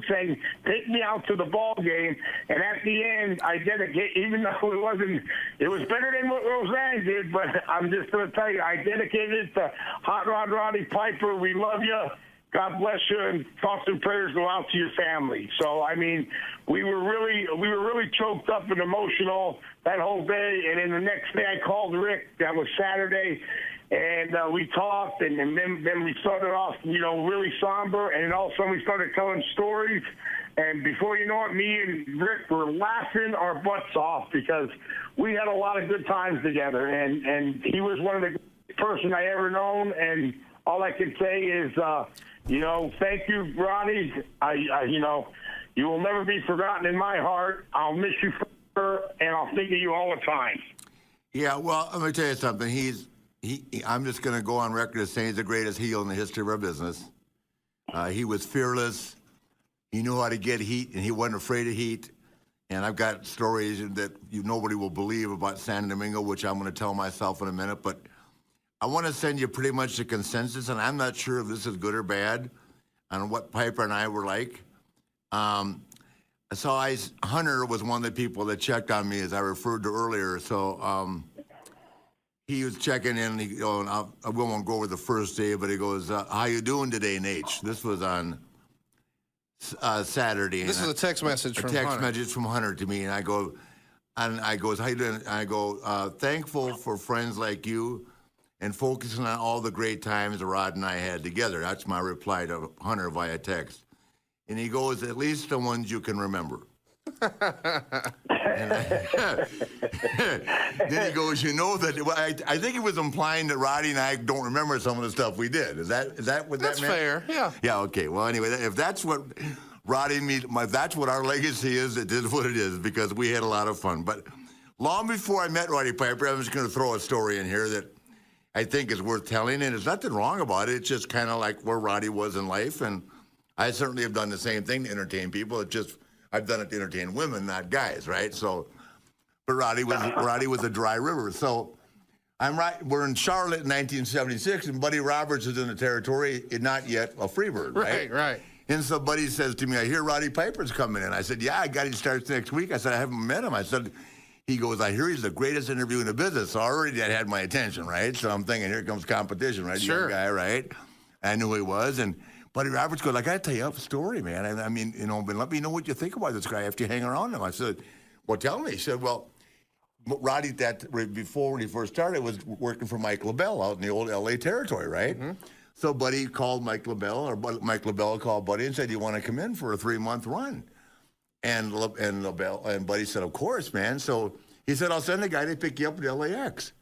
saying, take me out to the ball game. And at the end, I dedicated, even though it was better than what Roseanne did, but I'm just going to tell you, I dedicated it to Hot Rod Roddy Piper. We love you. God bless you, and thoughts and prayers go out to your family. So, I mean, we were really choked up and emotional that whole day. And then the next day, I called Rick. That was Saturday, and we talked. And then we started off, really somber. And then all of a sudden, we started telling stories. And before you know it, me and Rick were laughing our butts off because we had a lot of good times together. And he was one of the greatest person I ever known. And all I can say is, thank you, Roddy. You will never be forgotten in my heart. I'll miss you forever, and I'll think of you all the time. Yeah, well, let me tell you something. I'm just going to go on record as saying he's the greatest heel in the history of our business. He was fearless. He knew how to get heat, and he wasn't afraid of heat. And I've got stories that nobody will believe about San Domingo, which I'm going to tell myself in a minute, but I want to send you pretty much the consensus, and I'm not sure if this is good or bad, on what Piper and I were like. Hunter was one of the people that checked on me, as I referred to earlier. So he was checking in, and I won't go over the first day, but he goes, how you doing today, Nate? This was on Saturday. This is a text message from Hunter. Message from Hunter to me, and I goes, how you doing? And I go, thankful for friends like you, and focusing on all the great times Rod and I had together. That's my reply to Hunter via text. And he goes, at least the ones you can remember. Then he goes, you know that I think he was implying that Roddy and I don't remember some of the stuff we did. Is that what That's that meant? fair. Yeah. Yeah. Okay. Well, anyway, if that's what Roddy if that's what our legacy is, it is what it is because we had a lot of fun. But long before I met Roddy Piper, I'm just going to throw a story in here that I think is worth telling, and there's nothing wrong about it. It's just kind of like where Roddy was in life, and I certainly have done the same thing to entertain people. It's just I've done it to entertain women, not guys, right? So, but Roddy was a dry river. So we're in Charlotte in 1976, and Buddy Roberts is in the territory, not yet a Freebird, right? Right. And so Buddy says to me, I hear Roddy Piper's coming in. I said, yeah, I got him starts next week. I said, I haven't met him. He goes, I hear he's the greatest interview in the business. So already that had my attention, right? So I'm thinking, here comes competition, right? Sure. Young guy, right? I knew who he was. And Buddy Roberts goes, I got to tell you a story, man. I mean, but let me know what you think about this guy after you hang around him. I said, well, tell me. He said, well, Roddy, before when he first started, was working for Mike LaBelle out in the old L.A. territory, right? Mm-hmm. So Buddy called Mike LaBelle, or Mike LaBelle called Buddy and said, you want to come in for a 3-month run? And Buddy said, of course, man. So he said, I'll send a guy to pick you up at LAX.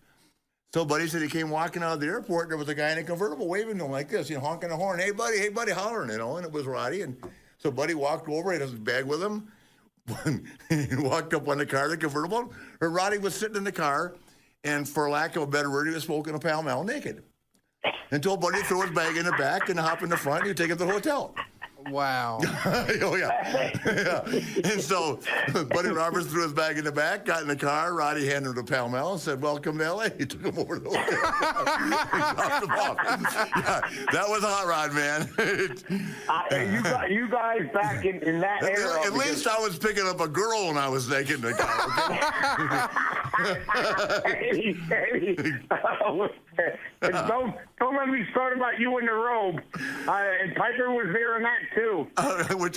So Buddy said he came walking out of the airport, and there was a guy in a convertible waving to him like this, honking the horn, hey, buddy, hollering, and it was Roddy. And so Buddy walked over, he had his bag with him, he walked up on the car, the convertible, and Roddy was sitting in the car, and for lack of a better word, he was smoking a Pall Mall naked. And told Buddy to throw his bag in the back and hop in the front, and he'd take it to the hotel. Wow. Oh, yeah. And so Buddy Roberts threw his bag in the back, got in the car. Roddy handed him to Pall Mall and said, welcome to L.A. He took him over to the hotel. He dropped him off. Yeah, that was a hot rod, man. You guys back in that era. At least I was picking up a girl when I was naked in the car. Okay? Don't let me start about you in the robe. And Piper was there in that too.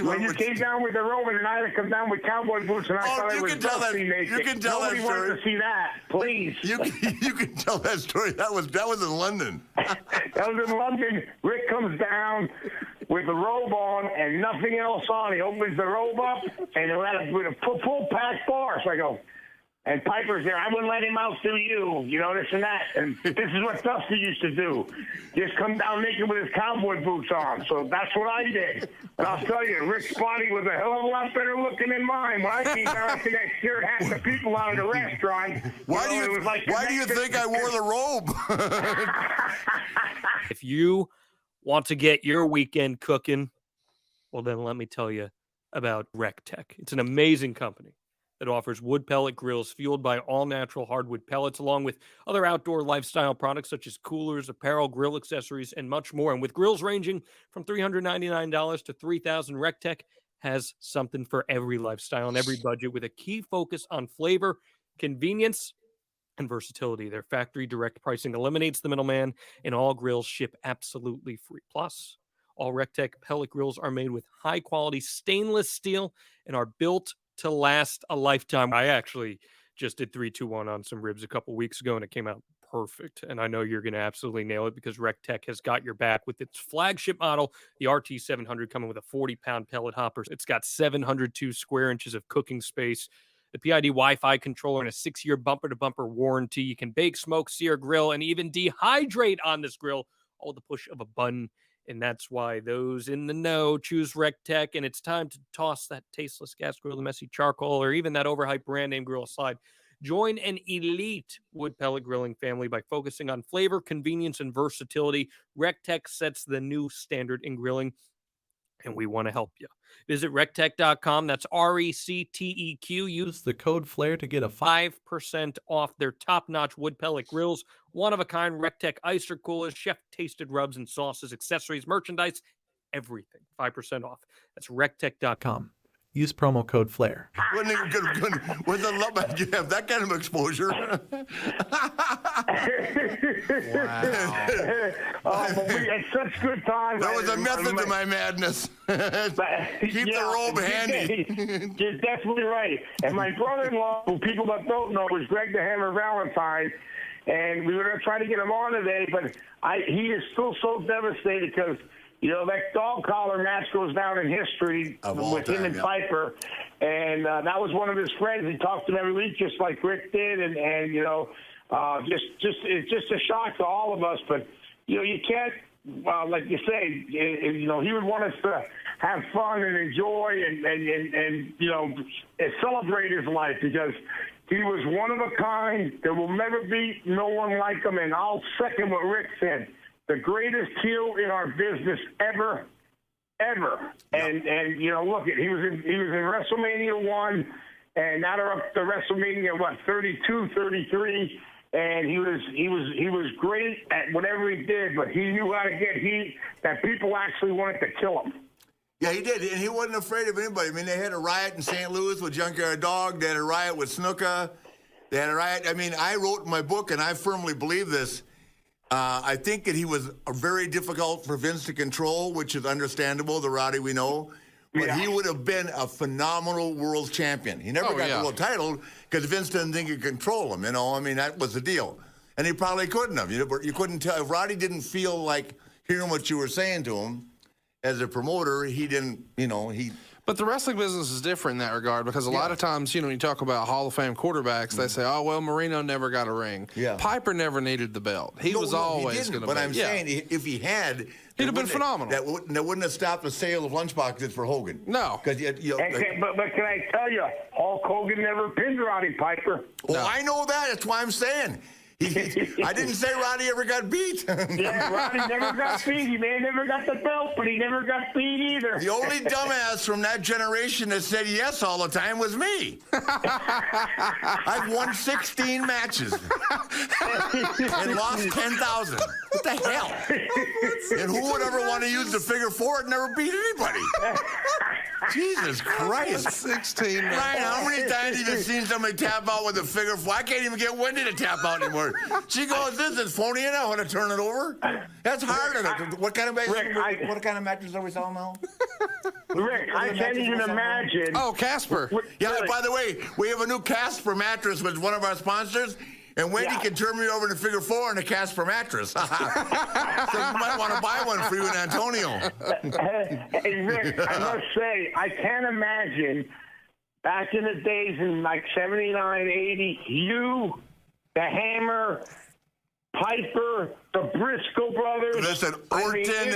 When you came down with the robe, and I had to come down with cowboy boots, and I thought I was dusty naked. You can tell Nobody that story. wanted to see that, please. You can tell that story. That was in London. That was in London. Rick comes down with the robe on and nothing else on. He opens the robe up, and with a full packed bar. So I go, and Piper's there. I wouldn't let him outdo you, this and that. And this is what Dusty used to do. Just come down naked with his cowboy boots on. So that's what I did. And I'll tell you, Rick's body was a hell of a lot better looking than mine. When I came down, I think I scared half the people out of the restaurant. Why do you think I wore the robe? If you want to get your weekend cooking, well, then let me tell you about RECTEQ. It's an amazing company that offers wood pellet grills fueled by all-natural hardwood pellets, along with other outdoor lifestyle products such as coolers, apparel, grill accessories, and much more. And with grills ranging from $399 to $3,000, RECTEQ has something for every lifestyle and every budget, with a key focus on flavor, convenience, and versatility. Their factory direct pricing eliminates the middleman, and all grills ship absolutely free. Plus, all RECTEQ pellet grills are made with high-quality stainless steel and are built to last a lifetime. I actually just did 3-2-1 on some ribs a couple weeks ago, and it came out perfect. And I know you're going to absolutely nail it because RECTEQ has got your back with its flagship model, the RT700, coming with a 40-pound pellet hopper. It's got 702 square inches of cooking space, the PID Wi-Fi controller, and a 6-year bumper-to-bumper warranty. You can bake, smoke, sear, grill, and even dehydrate on this grill, all with the push of a button. And that's why those in the know choose RECTEQ. And it's time to toss that tasteless gas grill, the messy charcoal, or even that overhyped brand name grill aside. Join an elite wood pellet grilling family by focusing on flavor, convenience, and versatility. RECTEQ sets the new standard in grilling, and we want to help you. Visit RECTEQ.com. That's RECTEQ. Use the code FLAIR to get a 5% off their top-notch wood pellet grills, one-of-a-kind RECTEQ icer coolers, chef-tasted rubs and sauces, accessories, merchandise, everything. 5% off. That's RECTEQ.com. Use promo code FLAIR. Wouldn't it good? With the love, you have that kind of exposure. Wow. But we had such good times. There was a method to my madness. Keep the robe handy. You're definitely right. And my brother-in-law, who people that don't know, was Greg the Hammer Valentine. And we were going to try to get him on today, but he is still so devastated because that dog collar match goes down in history with him and Piper. And that was one of his friends. He talked to him every week, just like Rick did. And it's just a shock to all of us. But, you can't, like you say, he would want us to have fun and enjoy and celebrate his life, because he was one of a kind. There will never be no one like him. And I'll second what Rick said. The greatest heel in our business ever. And look, he was in WrestleMania 1, and now they're up to WrestleMania 32, 33, and he was great at whatever he did, but he knew how to get heat that people actually wanted to kill him. Yeah, he did, and he wasn't afraid of anybody. I mean, they had a riot in St. Louis with Junkyard Dog. They had a riot with Snuka. They had a riot. I mean, I wrote in my book, and I firmly believe this. I think that he was very difficult for Vince to control, which is understandable, the Rowdy we know. But he would have been a phenomenal world champion. He never got the world title because Vince didn't think he could control him, I mean, that was the deal. And he probably couldn't have. You couldn't tell. If Roddy didn't feel like hearing what you were saying to him as a promoter, he didn't, But the wrestling business is different in that regard, because a lot of times, when you talk about Hall of Fame quarterbacks, they say, oh, well, Marino never got a ring. Yeah. Piper never needed the belt. He was always going to be. But I'm saying, if he had, he'd have been phenomenal. That wouldn't have stopped the sale of lunchboxes for Hogan. No. But can I tell you, Hulk Hogan never pinned Roddy Piper. Well, I know that. That's why I'm saying. I didn't say Roddy ever got beat. Yeah, Roddy never got beat. He may have never got the belt, but he never got beat either. The only dumbass from that generation that said yes all the time was me. I've won 16 matches and lost 10,000. What the hell? And who would ever want to use the figure four and never beat anybody? Jesus Christ. 16 matches. Ryan, how many times have you seen somebody tap out with a figure four? I can't even get Wendy to tap out anymore. She goes, this is phony, and I want to turn it over. That's hard. What kind of matches are we selling now? Rick, I can't even imagine. Oh, Casper. Yeah, by the way, we have a new Casper mattress with one of our sponsors, and Wendy can turn me over to figure four in a Casper mattress. So you might want to buy one for you and Antonio. Hey, Rick, I must say, I can't imagine back in the days in like 79, 80, you, the Hammer, Piper, the Briscoe brothers. Listen, Orton,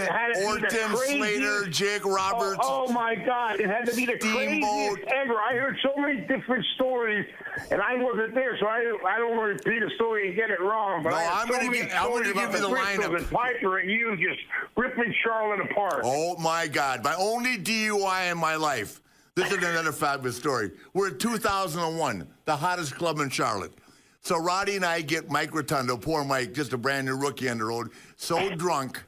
Slater, Jake Roberts. Oh my God, it had to be the craziest ever. I heard so many different stories, and I wasn't there, so I don't want to repeat a story and get it wrong. But I'm going to give you the lineup. And Piper and you just ripping Charlotte apart. Oh my God, my only DUI in my life. This is another fabulous story. We're in 2001, the hottest club in Charlotte. So Roddy and I get Mike Rotundo, poor Mike, just a brand new rookie on the road, so drunk,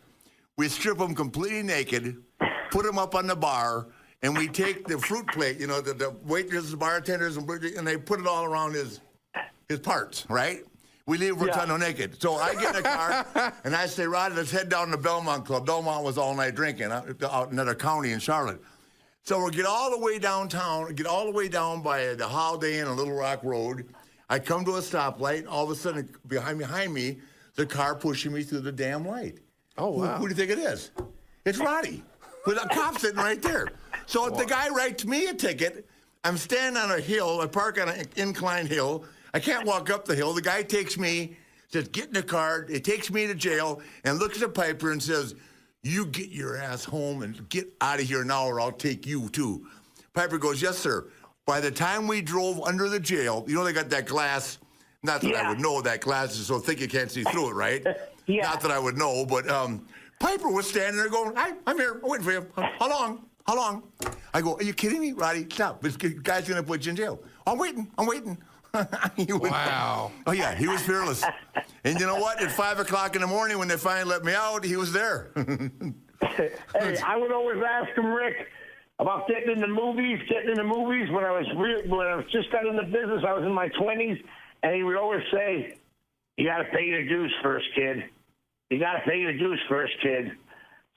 we strip him completely naked, put him up on the bar, and we take the fruit plate, the waitresses, bartenders, and they put it all around his parts, right? We leave Rotundo naked. So I get in a car, and I say, Roddy, let's head down to Belmont Club. Belmont was all night drinking out in another county in Charlotte. So we get all the way downtown, get all the way down by the Holiday Inn on Little Rock Road. I come to a stoplight, and all of a sudden, behind me, the car pushing me through the damn light. Oh, wow. Who do you think it is? It's Roddy, with a cop sitting right there. So the guy writes me a ticket. I'm standing on a hill. I park on an inclined hill. I can't walk up the hill. The guy takes me, says, get in the car. He takes me to jail and looks at Piper and says, you get your ass home and get out of here now or I'll take you too. Piper goes, yes, sir. By the time we drove under the jail, they got that glass. Not that I would know that glass is so thick you can't see through it, right? Not that I would know, but Piper was standing there going, hi, I'm here. I'm waiting for you. How long? How long? I go, are you kidding me, Roddy? Stop. This guy's going to put you in jail. I'm waiting. Wow. Oh, yeah, he was fearless. And you know what? At 5 o'clock in the morning when they finally let me out, he was there. Hey, I would always ask him, Rick, about getting into movies. When I was just got in the business, I was in my 20s, and he would always say, you got to pay your dues first, kid. You got to pay your dues first, kid.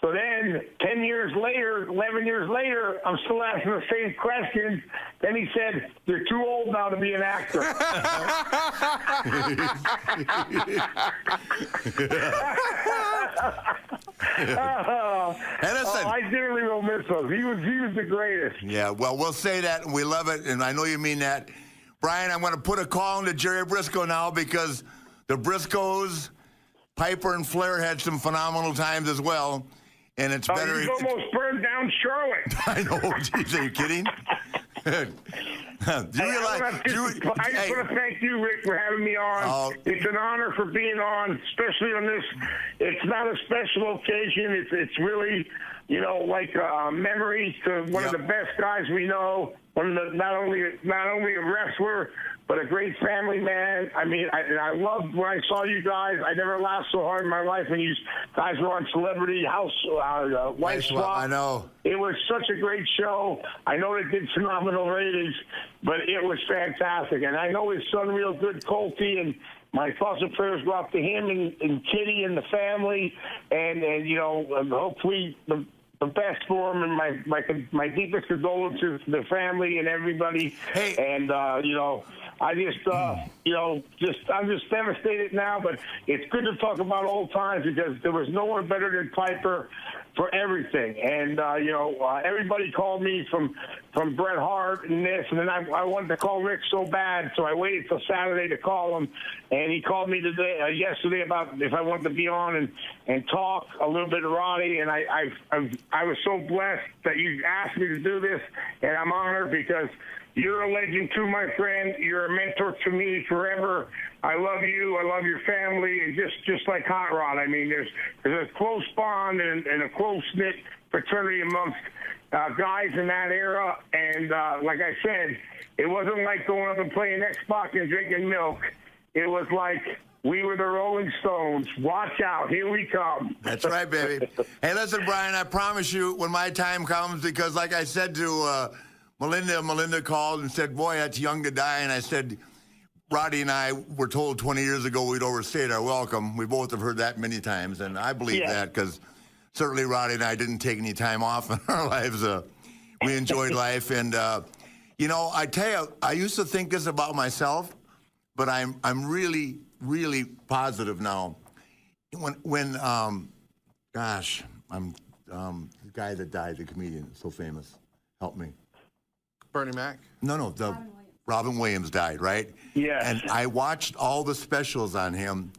So then 10 years later, 11 years later, I'm still asking the same question. Then he said, you're too old now to be an actor. listen, I dearly will miss him. He was the greatest. Yeah, well, we'll say that, and we love it, and I know you mean that. Brian, I'm going to put a call into Jerry Briscoe now because the Briscoes, Piper and Flair had some phenomenal times as well, and it's better. He's almost burned down Charlotte. I know. Jeez, are you kidding? Do you realize? I just want to thank you, Rick, for having me on. It's an honor for being on, especially on this. It's not a special occasion. It's really, like a memory to one of the best guys we know. Not only a wrestler, but a great family man. I mean, I loved when I saw you guys. I never laughed so hard in my life when you guys were on Celebrity House, Wife Swap. I know. It was such a great show. I know it did phenomenal ratings, but it was fantastic. And I know his son real good, Colty, and my thoughts and prayers go out to him and Kitty and the family, and hopefully the best for him, and my deepest condolences to the family and everybody. Hey. And I just I'm just devastated now, but it's good to talk about old times because there was no one better than Piper for everything. And everybody called me from Bret Hart and this, and then I wanted to call Rick so bad, so I waited till Saturday to call him, and he called me yesterday about if I wanted to be on and talk a little bit of Roddy, and I was so blessed that you asked me to do this, and I'm honored because you're a legend too, my friend. You're a mentor to me forever. I love you. I love your family. And just like Hot Rod, I mean, there's a close bond and a close-knit fraternity amongst guys in that era. And like I said, it wasn't like going up and playing Xbox and drinking milk. It was like we were the Rolling Stones. Watch out. Here we come. That's right, baby. Hey, listen, Brian, I promise you when my time comes, because like I said to Melinda called and said, boy, that's young to die. And I said, Roddy and I were told 20 years ago we'd overstayed our welcome. We both have heard that many times, and I believe that because certainly Roddy and I didn't take any time off in our lives. We enjoyed life. And, I tell you, I used to think this about myself, but I'm really, really positive now. When I'm the guy that died, the comedian, so famous. Help me. Bernie Mac? No, Robin Williams died, right? Yeah. And I watched all the specials on him,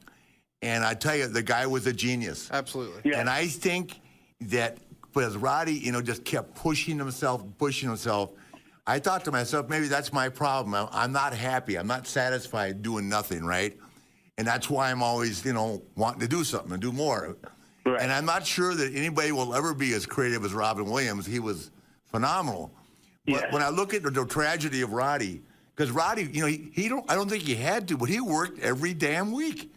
and I tell you, the guy was a genius. Absolutely. Yeah. And I think that because Roddy, just kept pushing himself, I thought to myself, maybe that's my problem. I'm not happy. I'm not satisfied doing nothing, right? And that's why I'm always, wanting to do something and do more. Right. And I'm not sure that anybody will ever be as creative as Robin Williams. He was phenomenal. But when I look at the tragedy of Roddy, because Roddy, I don't think he had to, but he worked every damn week.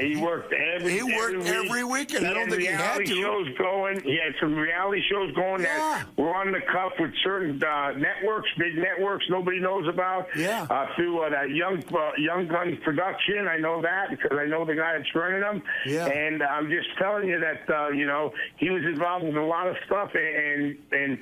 He worked every week, and I don't think he had to. He had some reality shows going that were on the cuff with certain networks, big networks nobody knows about. Yeah. Through that Young Guns production, I know that because I know the guy that's running them. Yeah. And I'm just telling you that he was involved with a lot of stuff, and things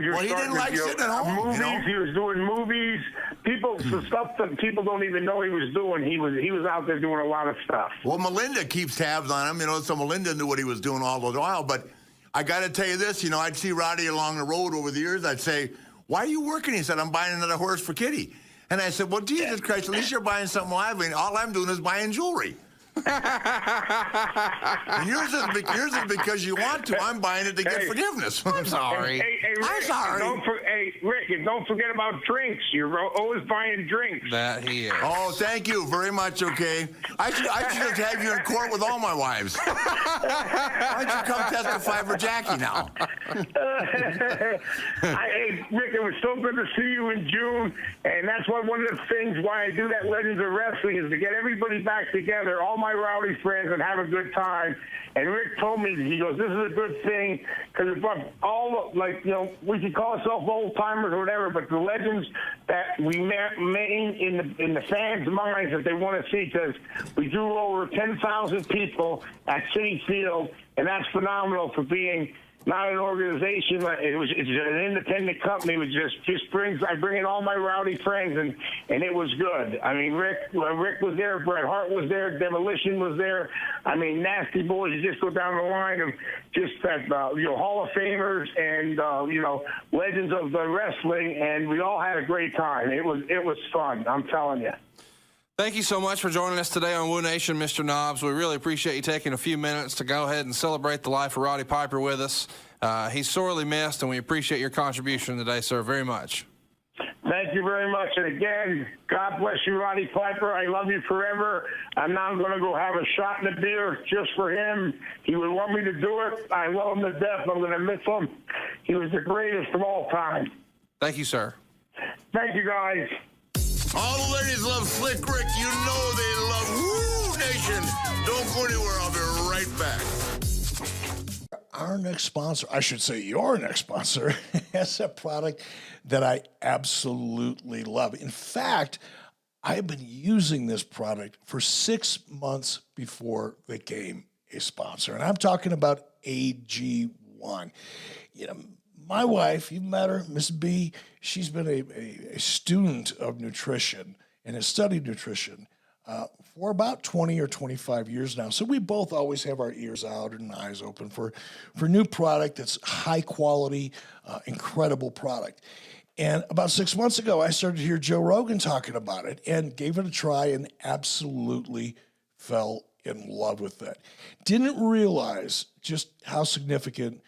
were. Well, he didn't like sitting at home. Movies. He was doing movies. The stuff that people don't even know he was doing. He was out there doing a lot of stuff. Well, Melinda keeps tabs on him, so Melinda knew what he was doing all the while. But I got to tell you this, I'd see Roddy along the road over the years. I'd say, why are you working? He said, I'm buying another horse for Kitty. And I said, well, Jesus Christ, at least you're buying something lively. All I'm doing is buying jewelry. And yours is because you want to. I'm buying it to get forgiveness. I'm sorry. Hey, Rick, I'm sorry. Rick, and don't forget about drinks. You're always buying drinks. That he is. Oh, thank you very much, okay? I should just have you in court with all my wives. Why don't you come testify for Jackie now? Hey, Rick, it was so good to see you in June, and that's one of the things why I do that Legends of Wrestling is to get everybody back together, all my Rowdy friends, and have a good time. And Rick told me, he goes, this is a good thing, because all, we could call ourselves old-timers or whatever, but the legends that we made in the fans' minds that they want to see, because we drew over 10,000 people at Citi Field, and that's phenomenal for being not an organization. It's an independent company. It was I bring in all my Rowdy friends, and it was good. I mean, Rick was there, Bret Hart was there, Demolition was there. I mean, Nasty Boys. You just go down the line of just that, Hall of Famers and legends of the wrestling, and we all had a great time. It was fun. I'm telling you. Thank you so much for joining us today on Woo Nation, Mr. Knobs. We really appreciate you taking a few minutes to go ahead and celebrate the life of Roddy Piper with us. He's sorely missed, and we appreciate your contribution today, sir, very much. Thank you very much. And again, God bless you, Roddy Piper. I love you forever. I'm now going to go have a shot in the beer just for him. He would want me to do it. I love him to death. I'm going to miss him. He was the greatest of all time. Thank you, sir. Thank you, guys. All the ladies love Slick Rick. You know they love Woo Nation. Don't go anywhere. I'll be right back. Our next sponsor, I should say your next sponsor, has a product that I absolutely love. In fact, I've been using this product for 6 months before they became a sponsor. And I'm talking about AG1. My wife, you've met her, Miss B, she's been a student of nutrition and has studied nutrition for about 20 or 25 years now. So we both always have our ears out and eyes open for new product that's high quality, incredible product. And about 6 months ago, I started to hear Joe Rogan talking about it and gave it a try and absolutely fell in love with it. Didn't realize just how significant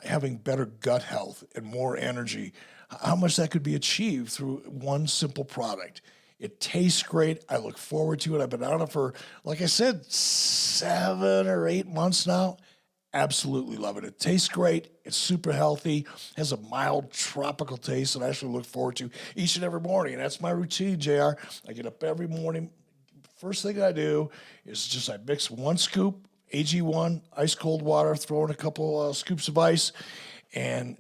having better gut health and more energy, how much that could be achieved through one simple product. It tastes great. I look forward to it. I've been on it for, like I said, 7 or 8 months now. Absolutely love it. It tastes great. It's super healthy, has a mild tropical taste that I actually look forward to each and every morning. And that's my routine, JR. I get up every morning. First thing I do is I mix 1 scoop AG1, ice cold water, throw in a couple scoops of ice, and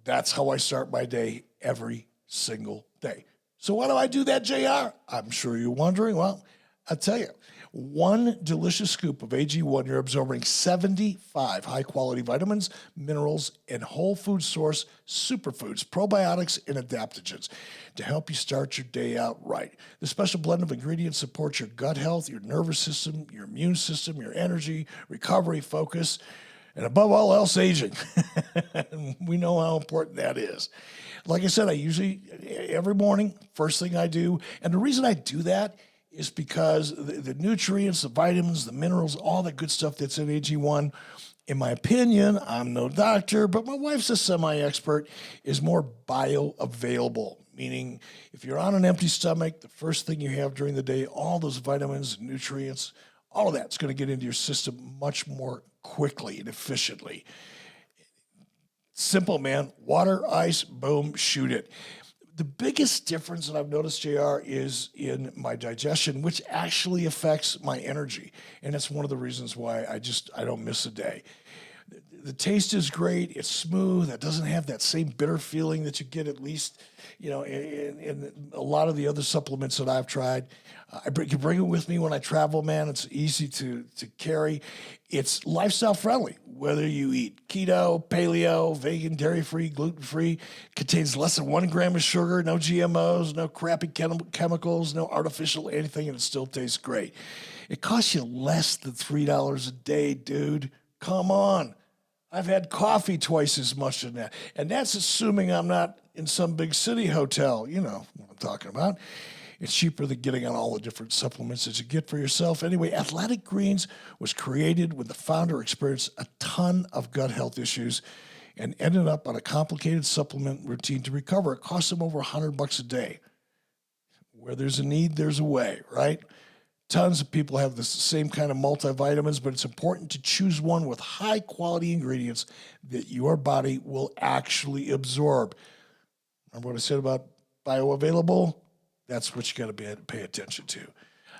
that's how I start my day every single day. So why do I do that, JR? I'm sure you're wondering. Well, I'll tell you. 1 delicious scoop of AG1, you're absorbing 75 high-quality vitamins, minerals, and whole food source superfoods, probiotics, and adaptogens to help you start your day out right. The special blend of ingredients supports your gut health, your nervous system, your immune system, your energy, recovery, focus, and above all else, aging. We know how important that is. Like I said, I usually, every morning, first thing I do, and the reason I do that is because the nutrients, the vitamins, the minerals, all that good stuff that's in AG1, in my opinion, I'm no doctor, but my wife's a semi-expert, is more bioavailable. Meaning, if you're on an empty stomach, the first thing you have during the day, all those vitamins and nutrients, all of that's going to get into your system much more quickly and efficiently. Simple, man. Water, ice, boom, shoot it. The biggest difference that I've noticed, JR, is in my digestion, which actually affects my energy. And that's one of the reasons why I don't miss a day. The taste is great. It's smooth. It doesn't have that same bitter feeling that you get at least, in a lot of the other supplements that I've tried. I can bring it with me when I travel, man. It's easy to carry. It's lifestyle friendly, whether you eat keto, paleo, vegan, dairy-free, gluten-free. Contains less than 1 gram of sugar, no GMOs, no crappy chemicals, no artificial anything, and it still tastes great. It costs you less than $3 a day, dude. Come on. I've had coffee twice as much as that. And that's assuming I'm not in some big city hotel. You know what I'm talking about. It's cheaper than getting on all the different supplements that you get for yourself. Anyway, Athletic Greens was created when the founder experienced a ton of gut health issues and ended up on a complicated supplement routine to recover. It cost him over $100 a day. Where there's a need, there's a way, right? Tons of people have the same kind of multivitamins, but it's important to choose one with high-quality ingredients that your body will actually absorb. Remember what I said about bioavailable? That's what you got to pay attention to.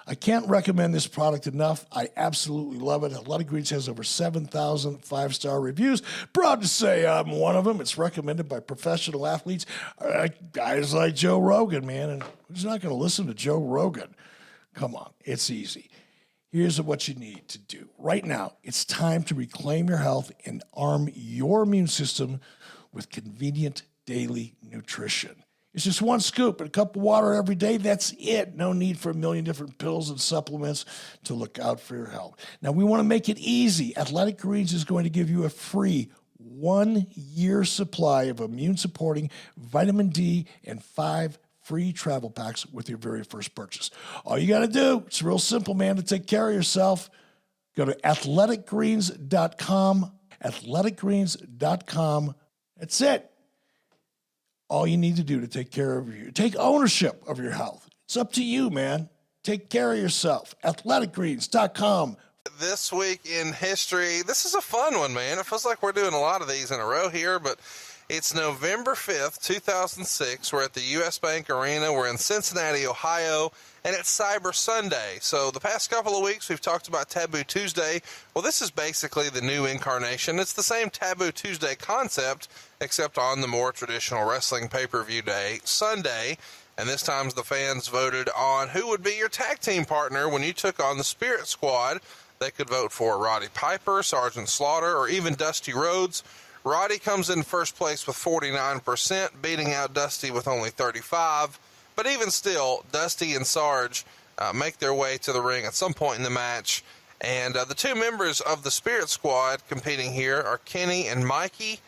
I can't recommend this product enough. I absolutely love it. Athletic Greens has over 7,000 five-star reviews. Proud to say I'm one of them. It's recommended by professional athletes, guys like Joe Rogan, man. And who's not going to listen to Joe Rogan? Come on, it's easy. Here's what you need to do. Right now, it's time to reclaim your health and arm your immune system with convenient daily nutrition. It's just one scoop and a cup of water every day. That's it. No need for a million different pills and supplements to look out for your health. Now, we want to make it easy. Athletic Greens is going to give you a free 1-year supply of immune-supporting vitamin D and 5 free travel packs with your very first purchase. All you got to do, it's real simple, man, to take care of yourself. Go to athleticgreens.com, athleticgreens.com. That's it. All you need to do to take ownership of your health. It's up to you, man. Take care of yourself. athleticgreens.com. This week in history, this is a fun one, man. It feels like we're doing a lot of these in a row here, but it's November 5th, 2006. We're at the U.S. Bank Arena. We're in Cincinnati, Ohio, and it's Cyber Sunday. So the past couple of weeks, we've talked about Taboo Tuesday. Well, this is basically the new incarnation. It's the same Taboo Tuesday concept, except on the more traditional wrestling pay-per-view day, Sunday. And this time the fans voted on who would be your tag team partner when you took on the Spirit Squad. They could vote for Roddy Piper, Sergeant Slaughter, or even Dusty Rhodes. Roddy comes in first place with 49%, beating out Dusty with only 35%. But even still, Dusty and Sarge make their way to the ring at some point in the match. And the two members of the Spirit Squad competing here are Kenny and Mikey.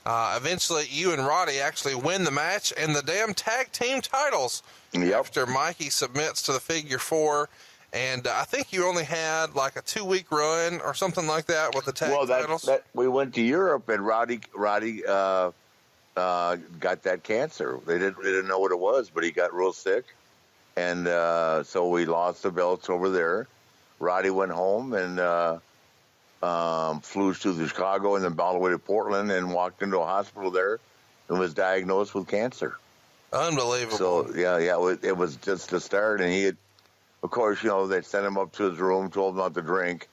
Eventually, you and Roddy actually win the match and the damn tag team titles after Mikey submits to the figure 4. And I think you only had like a 2-week run or something like that with the tag titles. We went to Europe and Roddy got that cancer. They didn't know what it was, but he got real sick. And so we lost the belts over there. Roddy went home and flew to Chicago and then all the way to Portland and walked into a hospital there and was diagnosed with cancer. Unbelievable. So, yeah, it was just the start. And he had, of course, they sent him up to his room, told him not to drink.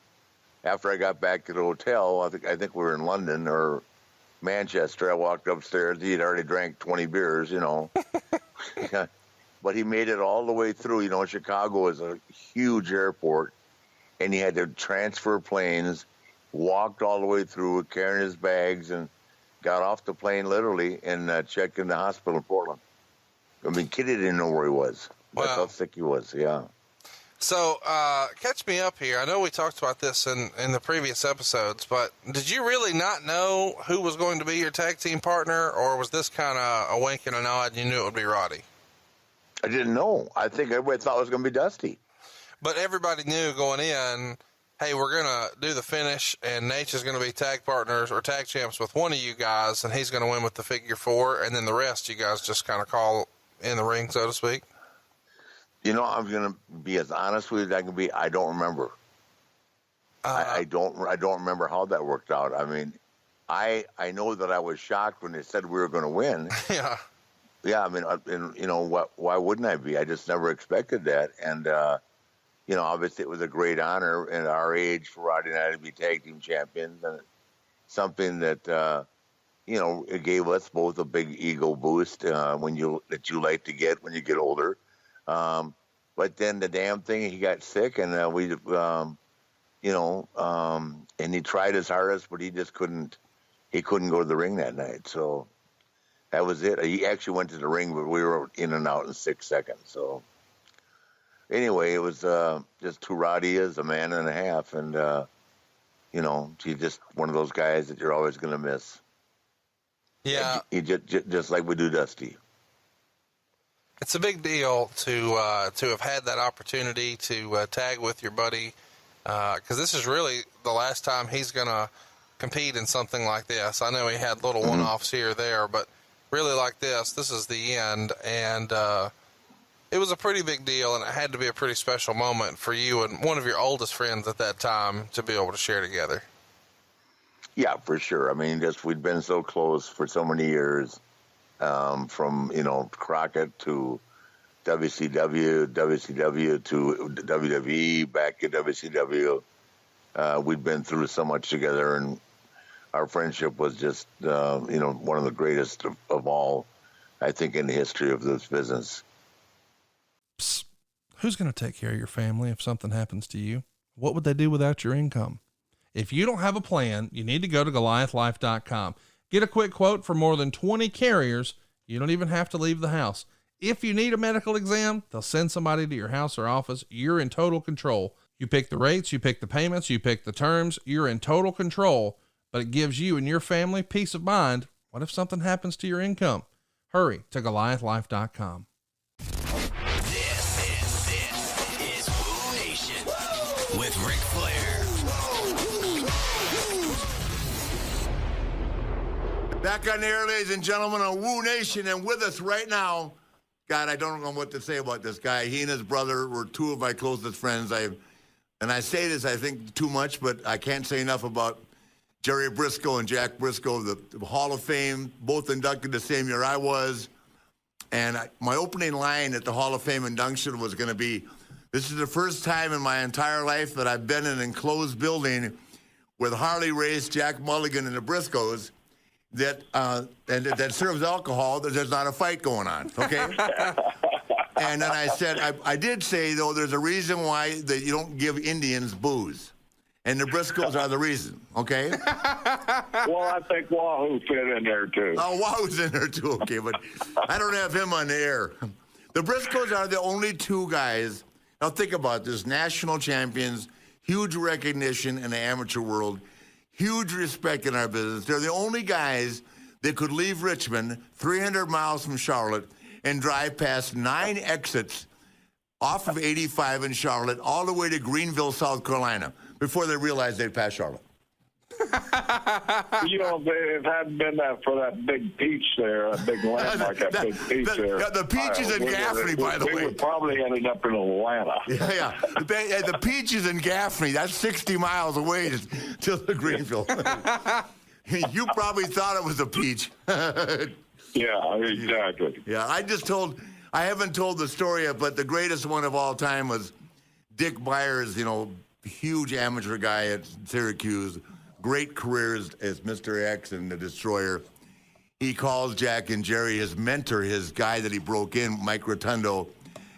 After I got back to the hotel, I think we were in London or Manchester. I walked upstairs. He had already drank 20 beers, But he made it all the way through. Chicago is a huge airport, and he had to transfer planes, walked all the way through, carrying his bags, and got off the plane literally and checked in the hospital in Portland. I mean, kid didn't know where he was. That's how sick he was, yeah. So, catch me up here. I know we talked about this in the previous episodes, but did you really not know who was going to be your tag team partner, or was this kind of a wink and a nod and you knew it would be Roddy? I didn't know. I think everybody thought it was going to be Dusty. But everybody knew going in, hey, we're going to do the finish, and Nate is going to be tag partners or tag champs with one of you guys, and he's going to win with the figure 4, and then the rest you guys just kind of call in the ring, so to speak? I'm going to be as honest with you as I can be. I don't remember. I don't remember how that worked out. I mean, I know that I was shocked when they said we were going to win. Yeah. Yeah, I mean, why wouldn't I be? I just never expected that. And, obviously it was a great honor at our age for Roddy and I to be tag team champions. And something that, it gave us both a big ego boost that you like to get when you get older. But then the damn thing, he got sick, and and he tried his hardest, but he just couldn't go to the ring that night. So that was it. He actually went to the ring, but we were in and out in 6 seconds. So anyway, it was just who Roddy is, a man and a half. And, he's just one of those guys that you're always going to miss. Yeah. He just like we do Dusty. It's a big deal to have had that opportunity to tag with your buddy, because this is really the last time he's going to compete in something like this. I know he had little one-offs here or there, but really like this is the end. And it was a pretty big deal, and it had to be a pretty special moment for you and one of your oldest friends at that time to be able to share together. Yeah, for sure. I mean, we'd been so close for so many years. From Crockett to WCW to WWE, back to WCW. We'd been through so much together, and our friendship was just, one of the greatest of all, I think, in the history of this business. Psst. Who's going to take care of your family if something happens to you? What would they do without your income? If you don't have a plan, you need to go to GoliathLife.com. Get a quick quote for more than 20 carriers. You don't even have to leave the house. If you need a medical exam, they'll send somebody to your house or office. You're in total control. You pick the rates, you pick the payments, you pick the terms. You're in total control, but it gives you and your family peace of mind. What if something happens to your income? Hurry to GoliathLife.com. This is Wooooo Nation with Ric Flair. Back on the air, ladies and gentlemen, on Wooooo Nation, and with us right now, God, I don't know what to say about this guy. He and his brother were two of my closest friends. And I say this, I think, too much, but I can't say enough about Jerry Briscoe and Jack Briscoe, the Hall of Fame, both inducted the same year I was. And my opening line at the Hall of Fame induction was going to be, this is the first time in my entire life that I've been in an enclosed building with Harley Race, Jack Mulligan, and the Briscoes that serves alcohol, that there's not a fight going on, okay? And then I said, I did say, though, there's a reason why that you don't give Indians booze. And the Briscoes are the reason, okay? Well, I think Wahoo fit in there, too. Oh, Wahoo's in there, too, okay, but I don't have him on the air. The Briscoes are the only two guys, now think about this, national champions, huge recognition in the amateur world, huge respect in our business. They're the only guys that could leave Richmond, 300 miles from Charlotte, and drive past 9 exits off of 85 in Charlotte all the way to Greenville, South Carolina, before they realized they'd pass Charlotte. You know, if it hadn't been for that big peach there, that big landmark, that big peach there. The peach is in Gaffney, by the way. We would probably ended up in Atlanta. Yeah. The peach is in Gaffney. That's 60 miles away to the Greenville. You probably thought it was a peach. Yeah, exactly. Yeah, I haven't told the story yet, but the greatest one of all time was Dick Byers, huge amateur guy at Syracuse, great career as Mr. X and the Destroyer. He calls Jack and Jerry his mentor, his guy that he broke in, Mike Rotundo.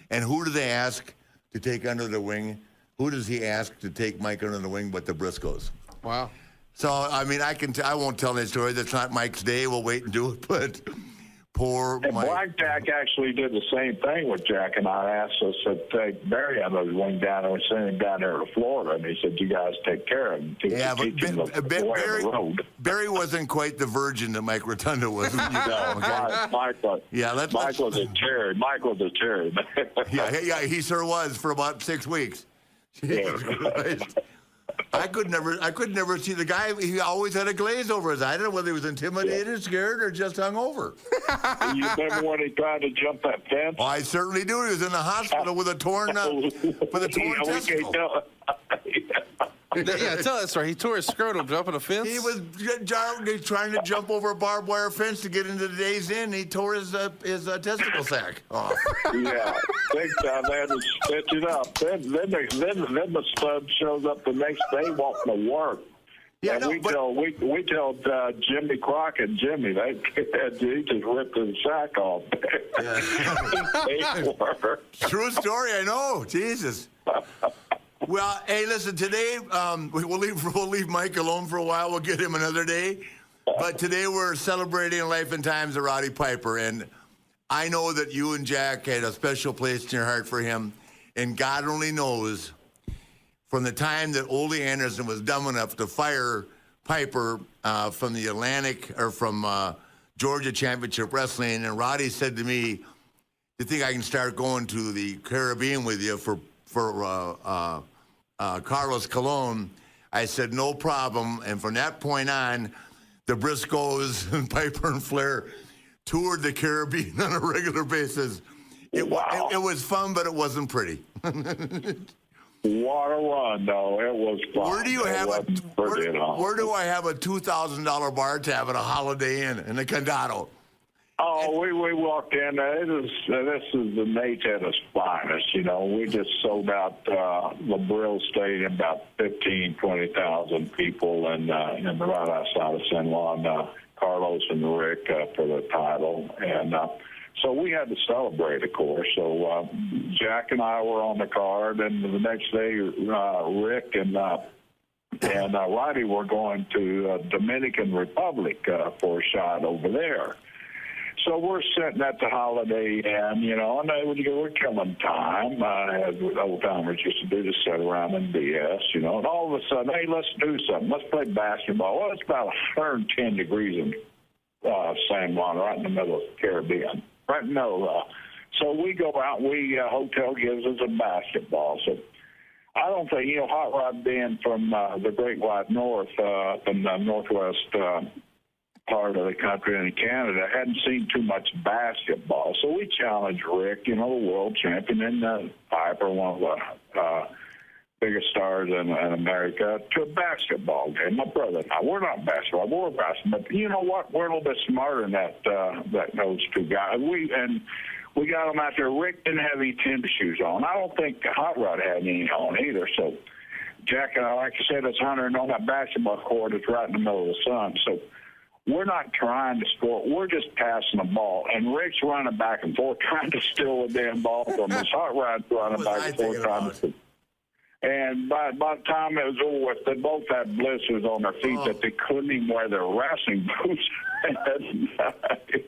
And who do they ask to take under the wing? Who does he ask to take Mike under the wing but the Briscoes? Wow. So, I mean, I won't tell that story. That's not Mike's day. We'll wait and do it, but poor and Mike. Blackjack actually did the same thing with Jack and I. Asked us to take Barry under the wing down there and send him down there to Florida, and he said, you guys take care of him. Yeah, but Barry wasn't quite the virgin that Mike Rotundo was. Mike was a cherry. Mike was a cherry. Yeah, he sure was for about 6 weeks. Jesus Christ. I could never see the guy. He always had a glaze over his eye. I don't know whether he was intimidated, scared, or just hungover. You remember when he tried to jump that fence? Oh, I certainly do. He was in the hospital with a torn testicle. Yeah, tell that story. He tore his scrotum jumping a fence. He was trying to jump over a barbed wire fence to get into the Days Inn. He tore his testicle sack off. Yeah, big time. They had to stitch it up. Then the stud shows up the next day wanting to work. Yeah, we tell Jimmy Crockett, Jimmy, he just ripped his sack off. Yeah. True story, I know. Jesus. Well, hey, listen, today we'll leave Mike alone for a while. We'll get him another day. But today we're celebrating life and times of Roddy Piper. And I know that you and Jack had a special place in your heart for him. And God only knows, from the time that Ole Anderson was dumb enough to fire Piper from the Atlantic or from Georgia Championship Wrestling, and Roddy said to me, "Do you think I can start going to the Caribbean with you for Carlos Colon?" I said, "No problem." And from that point on, the Briscoes and Piper and Flair toured the Caribbean on a regular basis. It was fun, but it wasn't pretty. What a run, though. It was fun. Where do I have a $2,000 bar tab at a Holiday Inn in the Condado? Oh, we walked in. This is the Nate at its finest. We just sold out the Brill Stadium, about 20,000 people, and right outside of San Juan, Carlos and Rick for the title. And So we had to celebrate, of course. So Jack and I were on the card, and the next day, Rick and Roddy were going to Dominican Republic for a shot over there. So we're sitting at the Holiday Inn, you know, and we're killing time. As old timers used to do, to sit around and BS, you know. And all of a sudden, hey, let's do something. Let's play basketball. Well, it's about 110 degrees in San Juan, right in the middle of the Caribbean. Right in the middle. So we go out. Hotel gives us a basketball. So I don't think, you know, Hot Rod being from the Great White North, in the northwest part of the country in Canada, hadn't seen too much basketball. So we challenged Rick, you know, the world champion, and Piper, one of the biggest stars in America, to a basketball game. My brother and I, we're not basketball, we're basketball. But you know what? We're a little bit smarter than those two guys. We got them out there. Rick didn't have any tennis shoes on. I don't think Hot Rod had any on either. So Jack and I, like I said, it's 100 on that basketball court. It's right in the middle of the sun. So we're not trying to score. We're just passing the ball. And Rick's running back and forth trying to steal the damn ball from us. Hot Rod's running back and forth trying to. And by the time it was over with, they both had blisters on their feet that they couldn't even wear their wrestling boots.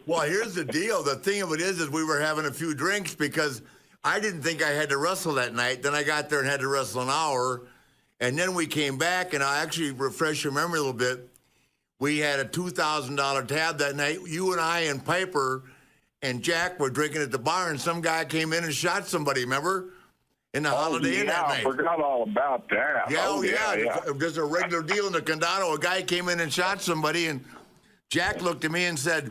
Well, here's the deal. The thing of it is we were having a few drinks because I didn't think I had to wrestle that night. Then I got there and had to wrestle an hour. And then we came back, and I actually refresh your memory a little bit. We had a $2,000 tab that night. You and I and Piper and Jack were drinking at the bar, and some guy came in and shot somebody, remember? In the Holiday Inn that night. I forgot all about that. Yeah. There's a regular deal in the Condado. A guy came in and shot somebody, and Jack looked at me and said,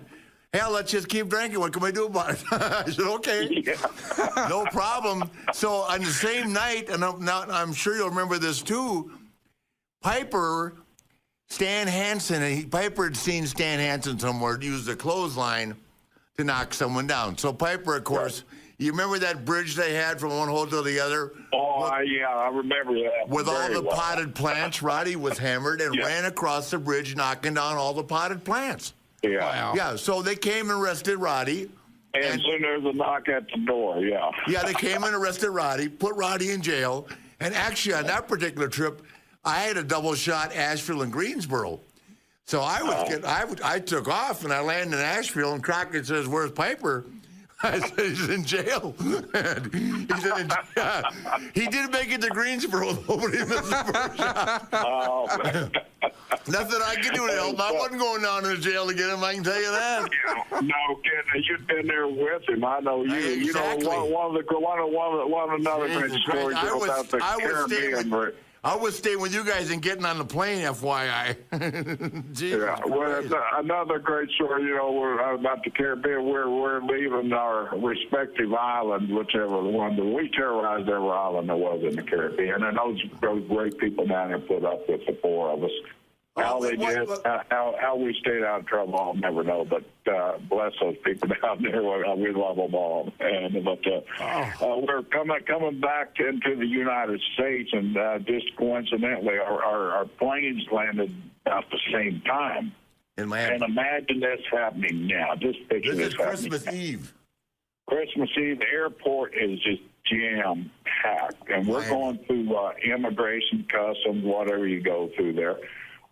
hell, let's just keep drinking. What can we do about it? I said, okay. Yeah. No problem. So on the same night, and I'm sure you'll remember this too, Piper, Stan Hansen, Piper had seen Stan Hansen somewhere use the clothesline to knock someone down. So Piper, of course, you remember that bridge they had from one hole to the other? Oh, yeah, I remember that. With all the potted plants, Roddy was hammered and ran across the bridge, knocking down all the potted plants. Yeah. Wow. Yeah, so they came and arrested Roddy. And soon there's a knock at the door, yeah. Yeah, they came and arrested Roddy, put Roddy in jail. And actually, on that particular trip, I had a double shot Asheville and Greensboro. So I took off, and I landed in Asheville, and Crockett says, where's Piper? I said, he's in jail. He did make it to Greensboro, though, but he missed the first shot. Oh, man. Nothing I could do to help him. I wasn't going down to jail to get him, I can tell you that. Yeah, no kidding. You've been there with him. I know you. Exactly. You know, one another great story about the Caribbean. I was staying with you guys and getting on the plane, FYI. Yeah, well, another great story, you know, about the Caribbean. We're leaving our respective island, whichever one. We terrorized every island there was in the Caribbean, and those great people down there put up with the four of us. How they did, how we stayed out of trouble, I'll never know. But bless those people down there. We love them all. We're coming back into the United States, and just coincidentally, our planes landed about the same time. In Miami. And imagine this happening now. Just picture this happening. Christmas Eve. Christmas Eve, the airport is just jam-packed. And we're going through immigration, customs, whatever you go through there.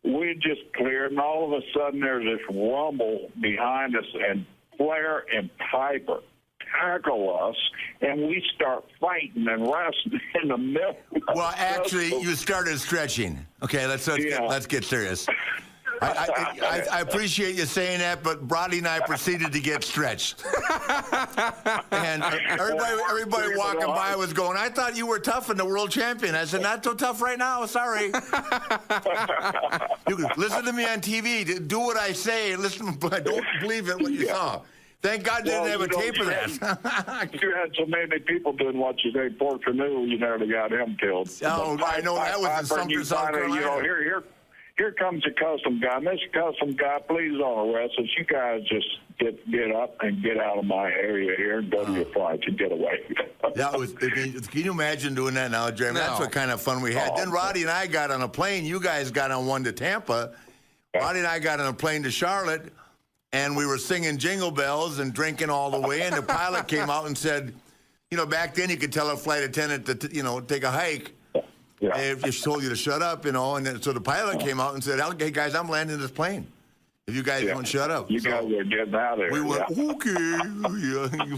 We just cleared, and all of a sudden there's this rumble behind us, and Flair and Piper tackle us, and we start fighting and wrestling in the middle. Well, actually, you started stretching. Okay, let's get serious. I appreciate you saying that, but Roddy and I proceeded to get stretched. And everybody walking by was going, I thought you were tough and the world champion. I said, not so tough right now, sorry. You listen to me on TV. Do what I say. Listen, but don't believe it what you saw. Thank God they didn't have a tape of that. You had so many people doing what you say. Poor Canoe, you nearly got him killed. Oh, I know. That was in Sumter, South Carolina. You know, here comes a custom guy. Mr. Custom Guy, please don't arrest us. You guys just get up and get out of my area here and go to your flight and get away. Can you imagine doing that now, Jeremy? No. That's what kind of fun we had. Then Roddy and I got on a plane. You guys got on one to Tampa. Roddy and I got on a plane to Charlotte. and we were singing Jingle Bells and drinking all the way. And the pilot came out and said, you know, back then you could tell a flight attendant to, you know, take a hike. Yeah. If he told you to shut up, you know. And then, so the pilot came out and said, "Hey guys, I'm landing this plane. If you guys don't shut up." You guys are getting out of there. We went, okay.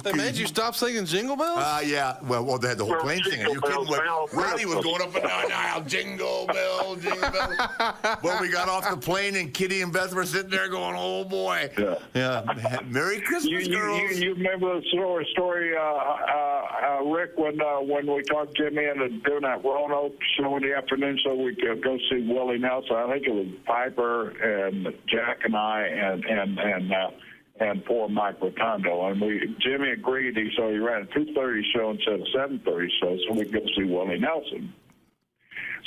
They made you stop singing Jingle Bells? Yeah. Well, they had the whole plane singing. You kidding? Bells, Roddy was going up and down the aisle, Jingle Bell, Jingle Bell. Well, we got off the plane, and Kitty and Beth were sitting there going, oh, boy. Yeah. Merry Christmas, girls. You remember the story, Rick, when we talked Jimmy into doing that Roanoke show in the afternoon so we could go see Willie Nelson? I think it was Piper and Jack and I and poor Mike Rotundo. And Jimmy agreed, so he ran a 2:30 show instead of 7:30 show so we could go see Willie Nelson.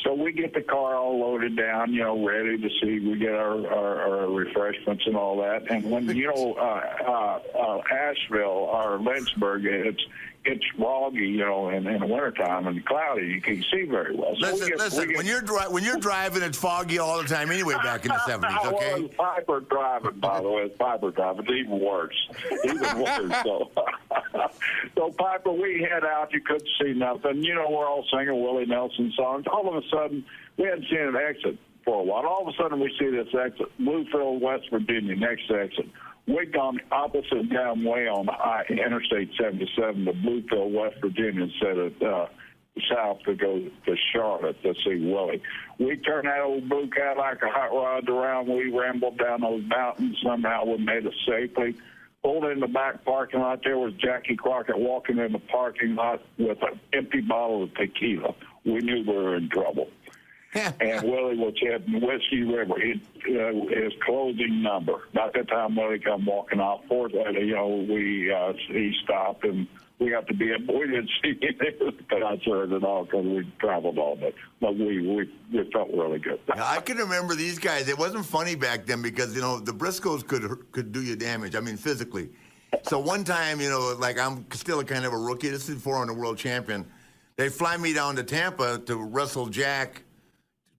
So we get the car all loaded down, you know, ready to see. We get our refreshments and all that. And when, you know, Asheville or Lynchburg, it's foggy, you know, in the wintertime and cloudy. You can't see very well. So listen. When you're driving, it's foggy all the time anyway back in the 70s, okay? Well, it's Piper driving, by the way. It's Piper driving. It's even worse. So Piper, we head out. You couldn't see nothing. You know, we're all singing Willie Nelson songs. All of a sudden, we hadn't seen an exit for a while. All of a sudden, we see this exit, Bluefield, West Virginia, next exit. We gone opposite down way on Interstate 77 to Bluefield, West Virginia, instead of south to go to Charlotte to see Willie. We turned that old blue Cadillac a hot rod around. We rambled down those mountains. Somehow we made it safely. Pulled in the back parking lot. There was Jackie Crockett walking in the parking lot with an empty bottle of tequila. We knew we were in trouble. And Willie was at Whiskey River, his closing number. About that time, Willie come walking off. Fortunately, you know, he stopped, and we got to be. We didn't see him, but I heard it all because we traveled all day. But we felt really good. Now, I can remember these guys. It wasn't funny back then because, you know, the Briscoes could do you damage. I mean, physically. So one time, you know, like I'm still kind of a rookie. This is before I'm the world champion. They fly me down to Tampa to wrestle Jack,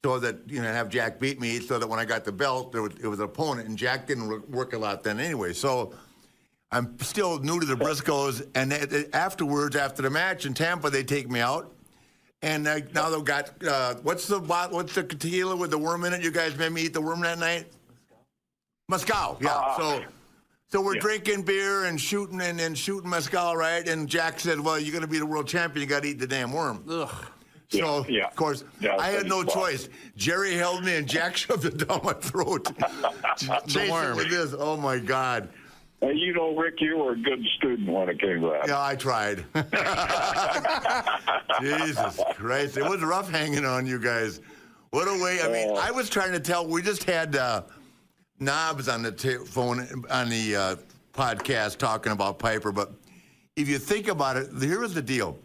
so that, you know, have Jack beat me, so that when I got the belt, it was an opponent, and Jack didn't work a lot then anyway. So I'm still new to the Briscoes, and afterwards, after the match in Tampa, they take me out, and now they've got what's the tequila with the worm in it? You guys made me eat the worm that night. Mezcal, yeah. So we're drinking beer and shooting mezcal, right? And Jack said, "Well, you're going to be the world champion. You got to eat the damn worm." Ugh. So, of course, I had no choice. Jerry held me, and Jack shoved it down my throat. Chasing with this. Oh, my God. Hey, you know, Rick, you were a good student when it came to that. Yeah, I tried. Jesus Christ. It was rough hanging on you guys. What a way. I mean, I was trying to tell. We just had Knobs on the phone, on the podcast talking about Piper. But if you think about it, here was the deal.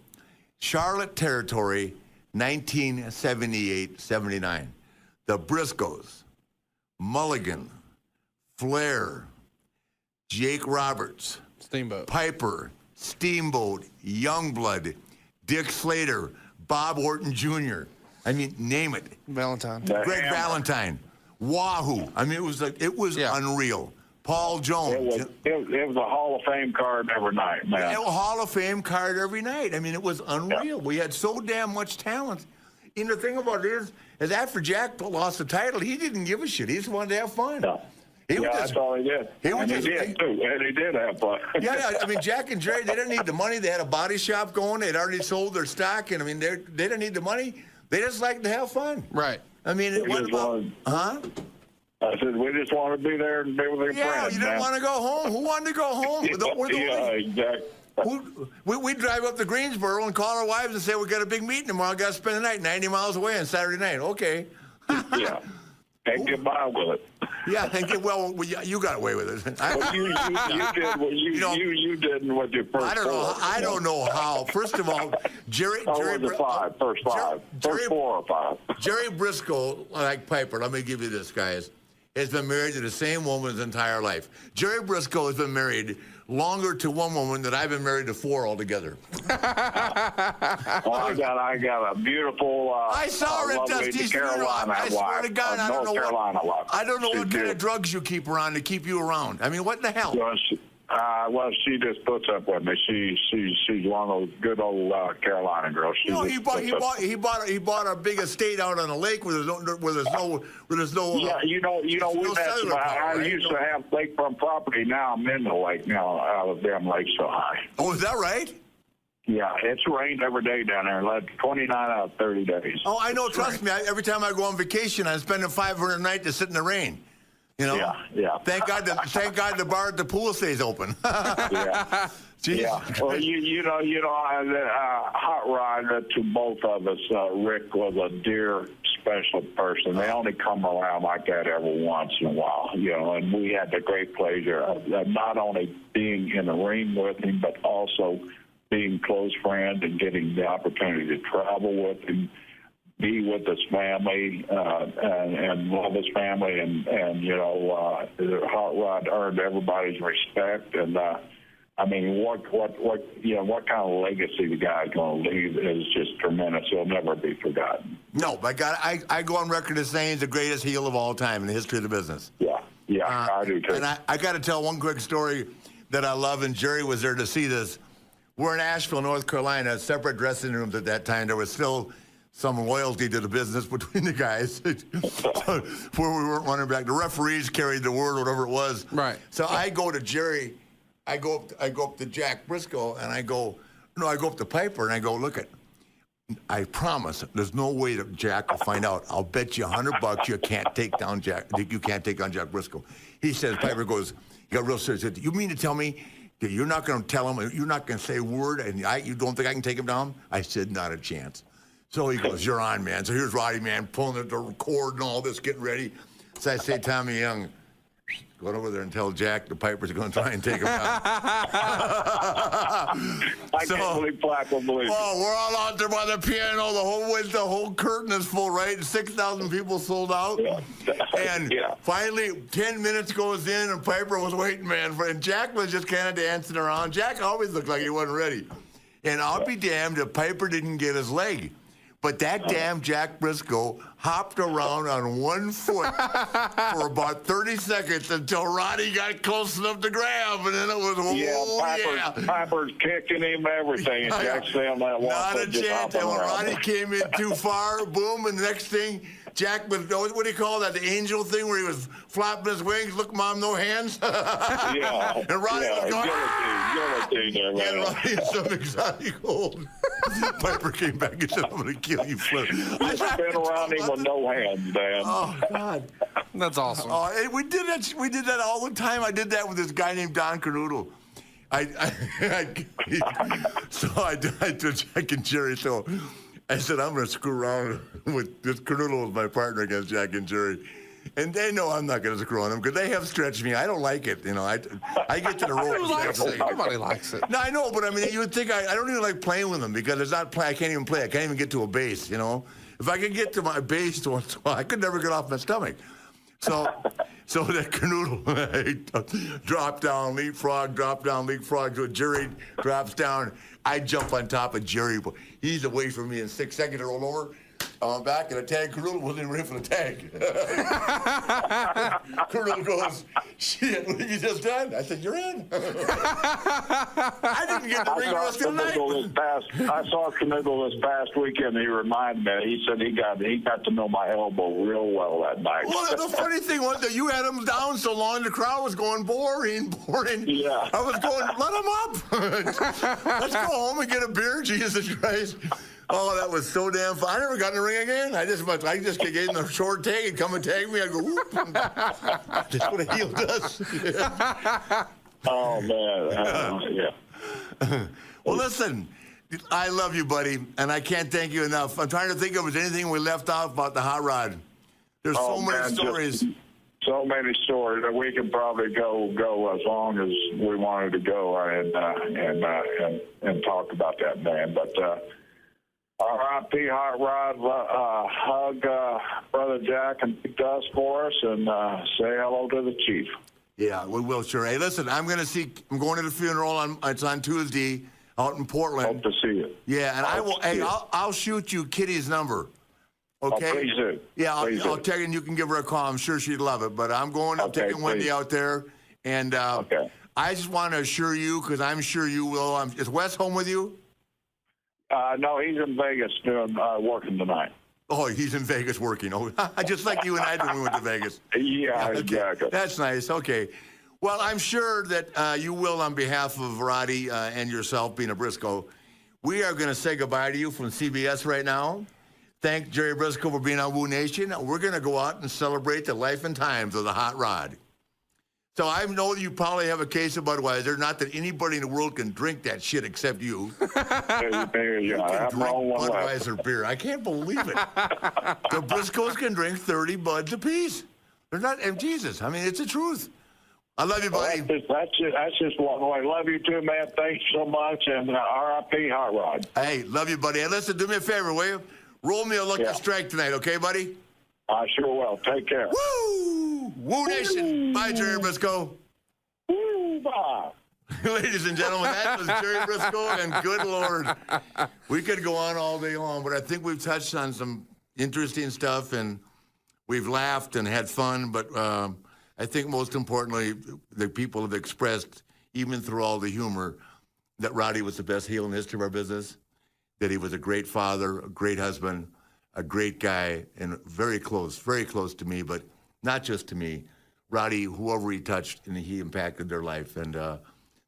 Charlotte territory, 1978-79. The Briscoes, Mulligan, Flair, Jake Roberts, Steamboat, Piper, Steamboat, Youngblood, Dick Slater, Bob Orton Jr. I mean, name it. Valentine. Greg Valentine, Wahoo. I mean, it was unreal. Paul Jones. It was a Hall of Fame card every night, man. It was a Hall of Fame card every night. I mean, it was unreal. Yeah. We had so damn much talent. And the thing about it is after Jack lost the title, he didn't give a shit. He just wanted to have fun. No. That's all he did. He did have fun. Yeah, I mean, Jack and Jerry, they didn't need the money. They had a body shop going. They'd already sold their stock. And, I mean, they didn't need the money. They just liked to have fun. Right. I mean, it wasn't about, I said, we just want to be there and be with our friends. Yeah, you didn't want to go home. Who wanted to go home? Exactly. We drive up to Greensboro and call our wives and say, we got a big meeting tomorrow. Got to spend the night 90 miles away on Saturday night. Okay. Yeah. And get by with it. Yeah, you got away with it. You did. Well, you didn't with your first. I don't know how. First of all, Jerry. First four or five. Jerry Briscoe, like Piper. Let me give you this, guys. Has been married to the same woman his entire life. Jerry Briscoe has been married longer to one woman than I've been married to 4 altogether. Well, I got a beautiful. I saw her at Dusty's funeral. I swear to God, I don't know what kind of drugs you keep her on to keep you around. I mean, what the hell? Well, she just puts up with me. She's one of those good old Carolina girls. He bought a big estate out on a lake where there's no. Yeah, we've had some. I used to have lakefront property. Now I'm in the lake now. The damn lake's so high. Oh, is that right? Yeah, it's rained every day down there. Like 29 out of 30 days. Oh, I know. Trust me. Every time I go on vacation, I'm spending $500 a night to sit in the rain. You know? Yeah. Thank God the bar at the pool stays open. Yeah. Jeez. Yeah. Well, Hot Rod to both of us. Rick was a dear, special person. They only come around like that every once in a while, and we had the great pleasure of not only being in the ring with him, but also being close friends and getting the opportunity to travel with him, be with his family, and love his family, and Hot Rod earned everybody's respect, and I mean, what kind of legacy the guy's going to leave is just tremendous. He'll never be forgotten. No, but God, I go on record as saying he's the greatest heel of all time in the history of the business. Yeah, I do too. And I got to tell one quick story that I love, and Jerry was there to see this. We're in Asheville, North Carolina, separate dressing rooms at that time. There was still some loyalty to the business between the guys where we weren't running back. The referees carried the word, whatever it was. Right. So I go to Jerry, I go up to Jack Briscoe, and I go up to Piper, and I go, look it, I promise, there's no way that Jack will find out. I'll bet you $100 you can't take down Jack. You can't take down Jack Briscoe. He says, Piper goes, he got real serious. He said, you mean to tell me that you're not going to tell him, you're not going to say a word, and you don't think I can take him down? I said, not a chance. So he goes, you're on, man. So here's Roddy, man, pulling the cord and all this, getting ready. So I say, Tommy Young, go over there and tell Jack the Piper's going to try and take him down. I can't believe Black will believe. Oh, we're all out there by the piano. The whole curtain is full, right? 6,000 people sold out. Yeah. And finally, 10 minutes goes in, and Piper was waiting, man. And Jack was just kind of dancing around. Jack always looked like he wasn't ready. And I'll be damned if Piper didn't get his leg. But that damn Jack Briscoe hopped around on one foot for about 30 seconds until Roddy got close enough to grab, and then it was, Piper's kicking him, everything. And Jack's saying that one not foot a just chance. And hopping when around. Roddy came in too far, boom, and the next thing, Jack was, what do you call that, the angel thing where he was flapping his wings, look, Mom, no hands? Yeah. And Roddy was going, guillotine there, and Roddy had some exotic hold. Piper came back and said, I'm going to kill you, Flip. I spin around him with no hands, Dan. Oh, God. That's awesome. Oh, we did that all the time. I did that with this guy named Don Canoodle. So I told Jack and Jerry, so I said, I'm going to screw around with this. Canoodle was my partner against Jack and Jerry. And they know I'm not going to screw on them because they have stretched me. I don't like it. I get to the rope. Nobody likes it. No, I know, but I mean, you would think I don't even like playing with them because it's not play. I can't even play. I can't even get to a base, If I could get to my base once in a while, I could never get off my stomach. So that Canoodle drop down, leapfrog. So Jerry drops down. I jump on top of Jerry. He's away from me in 6 seconds. I roll over. I'm back, and a tag. Canoodle wasn't even ready for the tag. Canoodle goes, shit, what have you just done? I said, you're in. I didn't get the ring rest of the night. I saw Canoodle this past weekend. He reminded me. He said he got to know my elbow real well that night. Well, the funny thing was that you had him down so long, the crowd was going boring. Yeah. I was going, let him up. Let's go home and get a beer, Jesus Christ. Oh, that was so damn fun. I never got in the ring again. I just get in the short tag and come and tag me. I go, whoop. That's what a heel does. Oh, man. Yeah. Well, listen, I love you, buddy, and I can't thank you enough. I'm trying to think if there's anything we left off about the Hot Rod. There's so many stories. So many stories that we can probably go as long as we wanted to go and talk about that man. But R.I.P. Hot Rod, hug Brother Jack and Big Dust for us, and say hello to the Chief. Yeah, we will, sure. Hey, listen, I'm going to the funeral. It's on Tuesday out in Portland. Hope to see you. Yeah, and I'll shoot you Kitty's number. Okay? Oh, please do. Yeah, I'll do. tell you, and you can give her a call. I'm sure she'd love it. But I'm taking Wendy out there. And I just want to assure you, because I'm sure you will. Is Wes home with you? No, he's in Vegas working tonight. Oh, he's in Vegas working. Oh, just like you and I did when we went to Vegas. Yeah, Okay. exactly. That's nice. Okay. Well, I'm sure that you will, on behalf of Roddy and yourself, being a Briscoe, we are going to say goodbye to you from CBS right now. Thank Jerry Briscoe for being on Woo Nation. We're going to go out and celebrate the life and times of the Hot Rod. So I know you probably have a case of Budweiser. Not that anybody in the world can drink that shit except you. Yeah, You can drink Budweiser beer. I can't believe it. The Briscoes can drink 30 Buds apiece. They're not, and Jesus, I mean, it's the truth. I love you, buddy. That's just one way. Love you too, man. Thanks so much, and R.I.P. Hot Rod. Hey, love you, buddy. Hey, listen, do me a favor, will you? Roll me a lucky strike tonight, okay, buddy? I sure will. Take care. Woo! Woo Nation. Bye, Jerry Briscoe. Woo! Bye. Ladies and gentlemen, that was Jerry Briscoe, and good Lord, we could go on all day long, but I think we've touched on some interesting stuff, and we've laughed and had fun, but I think most importantly, the people have expressed, even through all the humor, that Rowdy was the best heel in the history of our business, that he was a great father, a great husband, a great guy, and very close to me, but not just to me. Rowdy, whoever he touched, and he impacted their life. And the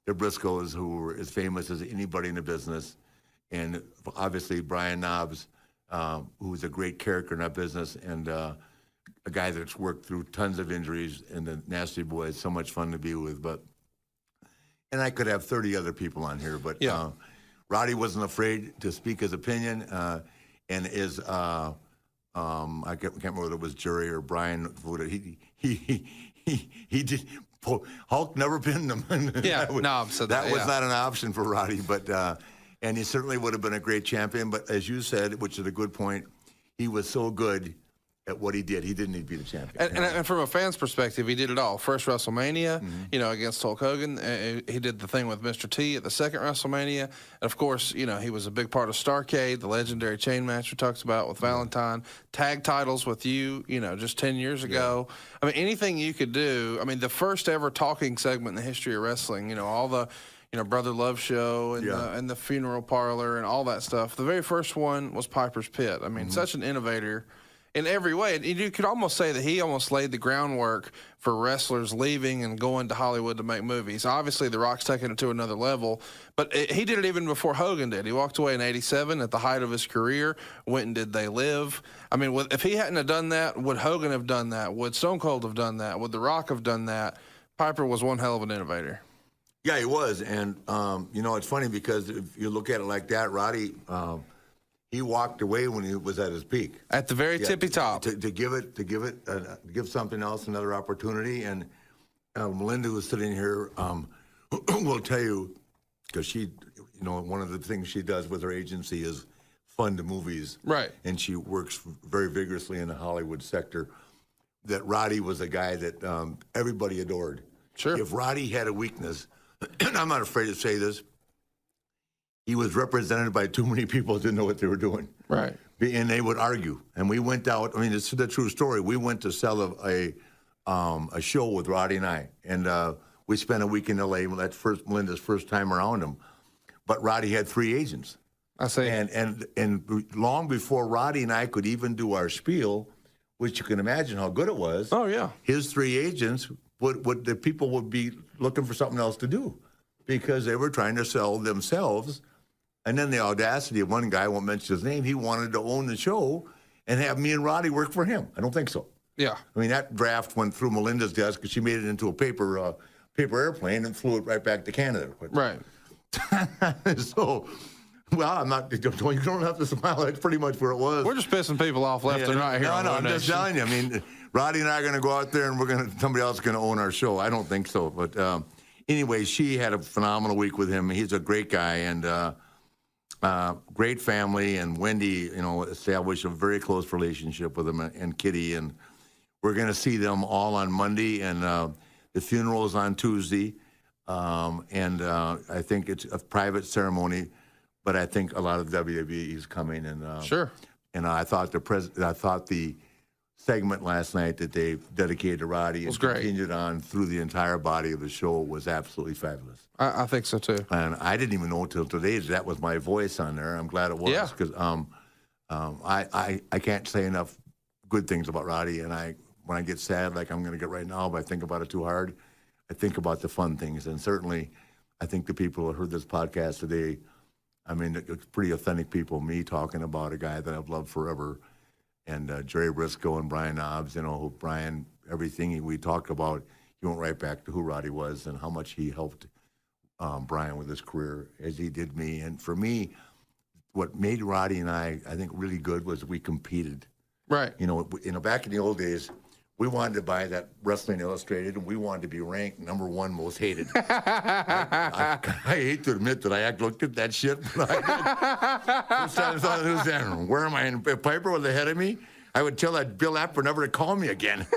Briscoes, who were as famous as anybody in the business. And obviously Brian Knobs, who was a great character in that business, and a guy that's worked through tons of injuries, and the Nasty Boys, so much fun to be with. And I could have 30 other people on here, but Rowdy wasn't afraid to speak his opinion. And is I can't remember whether it was Jerry or Brian. He did. Hulk never pinned him. Yeah, Knob said that. That was not an option for Rowdy, but and he certainly would have been a great champion. But as you said, which is a good point, he was so good at what he did. He didn't need to be the champion. And from a fan's perspective, he did it all. First WrestleMania, against Hulk Hogan. He did the thing with Mr. T at the second WrestleMania. And of course, he was a big part of Starrcade, the legendary chain match we talked about with Valentine, tag titles with you, just 10 years ago. I mean, anything you could do. I mean, the first ever talking segment in the history of wrestling, all the, Brother Love Show and the funeral parlor and all that stuff. The very first one was Piper's Pit. I mean, such an innovator in every way. And you could almost say that he almost laid the groundwork for wrestlers leaving and going to Hollywood to make movies. Obviously, The Rock's taking it to another level, but he did it even before Hogan did. He walked away in '87 at the height of his career, went and did They Live. I mean, if he hadn't have done that, would Hogan have done that? Would Stone Cold have done that? Would The Rock have done that? Piper was one hell of an innovator. Yeah, he was. And, it's funny because if you look at it like that, Rowdy, he walked away when he was at his peak. At the very tippy top. To give something else another opportunity. And Melinda, who's sitting here, will tell you, because she, one of the things she does with her agency is fund movies. Right. And she works very vigorously in the Hollywood sector, that Rowdy was a guy that everybody adored. Sure. If Rowdy had a weakness, and I'm not afraid to say this, he was represented by too many people who didn't know what they were doing. Right. And they would argue. And we went out, it's the true story. We went to sell a show with Roddy and I. And we spent a week in L.A. That's Melinda's first time around him. But Roddy had 3 agents. I see. And long before Roddy and I could even do our spiel, which you can imagine how good it was. Oh, yeah. His 3 agents, the people would be looking for something else to do because they were trying to sell themselves. And then the audacity of one guy, I won't mention his name, he wanted to own the show and have me and Roddy work for him. I don't think so. Yeah. I mean, that draft went through Melinda's desk because she made it into a paper airplane and flew it right back to Canada. Right. So, well, you don't have to smile. That's pretty much where it was. We're just pissing people off left and right here. No, I'm just telling you. I mean, Roddy and I are going to go out there and somebody else is going to own our show. I don't think so. But anyway, she had a phenomenal week with him. He's a great guy and great family. And Wendy, established a very close relationship with him and Kitty. And we're going to see them all on Monday. And The funeral is on Tuesday, and I think it's a private ceremony, but I think a lot of WWE is coming. And Sure. And I thought the segment last night that they dedicated to Roddy and continued on through the entire body of the show was absolutely fabulous. I think so too. And I didn't even know until today that was my voice on there. I'm glad it was because I can't say enough good things about Roddy. And when I get sad, like I'm going to get right now, but I think about it too hard, I think about the fun things. And certainly, I think the people who heard this podcast today, I mean, it's pretty authentic people, me talking about a guy that I've loved forever. And Jerry Briscoe and Brian Knobs, Brian, everything we talked about, he went right back to who Roddy was and how much he helped Brian with his career as he did me. And for me, what made Roddy and I think, really good was we competed. Right. Back in the old days, we wanted to buy that Wrestling Illustrated, and we wanted to be ranked #1 most hated. I hate to admit that I looked at that shit, but I did. First time I saw the news channel, where am I? And if Piper was ahead of me, I would tell that Bill Apper never to call me again.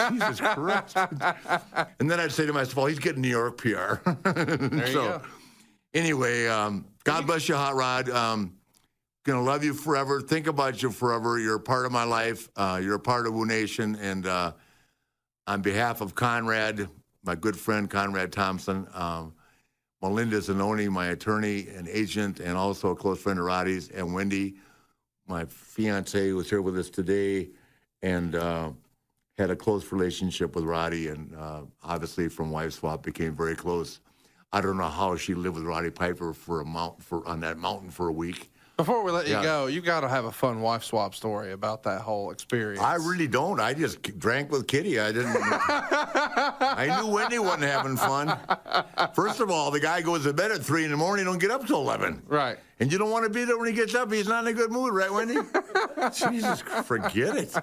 Jesus Christ. And then I'd say to myself, well, he's getting New York PR. There you go. Anyway, God bless you, Hot Rod. Gonna love you forever. Think about you forever. You're a part of my life. You're a part of Woo Nation. And on behalf of Conrad, my good friend Conrad Thompson, Melinda Zanoni, my attorney and agent, and also a close friend of Roddy's, and Wendy, my fiance, who was here with us today, and had a close relationship with Roddy, and obviously from Wife Swap became very close. I don't know how she lived with Roddy Piper on that mountain for a week. Before we let you go, you got to have a fun wife swap story about that whole experience. I really don't. I just drank with Kitty. I didn't. I knew Wendy wasn't having fun. First of all, the guy goes to bed at 3 in the morning, don't get up till 11. Right. And you don't want to be there when he gets up. He's not in a good mood, right, Wendy? Jesus, forget it.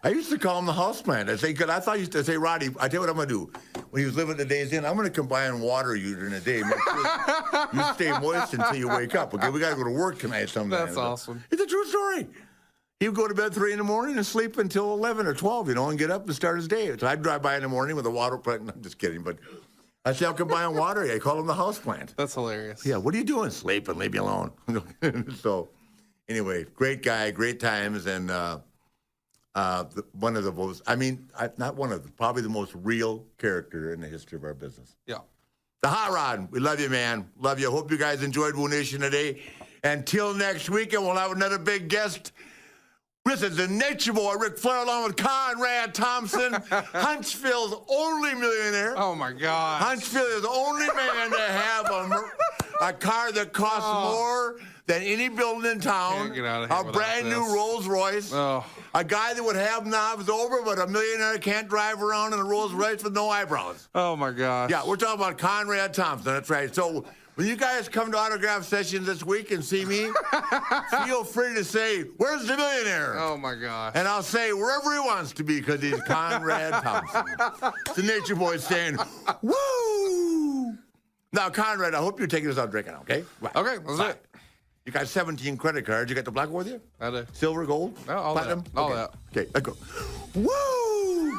I used to call him the houseplant. I thought you used to say, Roddy, I tell you what I'm going to do. When he was living the Days Inn, I'm going to combine water you during the day. Make sure you stay moist until you wake up. Okay, we got to go to work tonight sometime. That's awesome. It's a true story. He would go to bed 3 in the morning and sleep until 11 or 12, and get up and start his day. So I'd drive by in the morning with a water plant. I'm just kidding, but I say I'll combine water. I call him the houseplant. That's hilarious. Yeah, what are you doing? Sleeping. Leave me alone. So, anyway, great guy, great times, and one of the most, probably the most real character in the history of our business. Yeah. The Hot Rod, we love you, man. Love you. Hope you guys enjoyed Woo Nation today. Until next weekend, we'll have another big guest. This is the Nature Boy, Ric Flair, along with Conrad Thompson, Huntsville's only millionaire. Oh, my God. Huntsville is the only man to have a car that costs more than any building in town. Get out of here a brand new Rolls Royce. Oh. A guy that would have knobs over, but a millionaire can't drive around in a Rolls Royce with no eyebrows. Oh, my gosh. Yeah, we're talking about Conrad Thompson. That's right. So when you guys come to autograph sessions this week and see me, feel free to say, where's the millionaire? Oh, my gosh. And I'll say wherever he wants to be because he's Conrad Thompson. The Nature Boy saying, woo! Now, Conrad, I hope you're taking us out drinking, okay? Right. Okay, that's it. You got 17 credit cards. You got the black with you? I do. Silver, gold, No, all platinum? that. All that. Okay, let's go. Woo!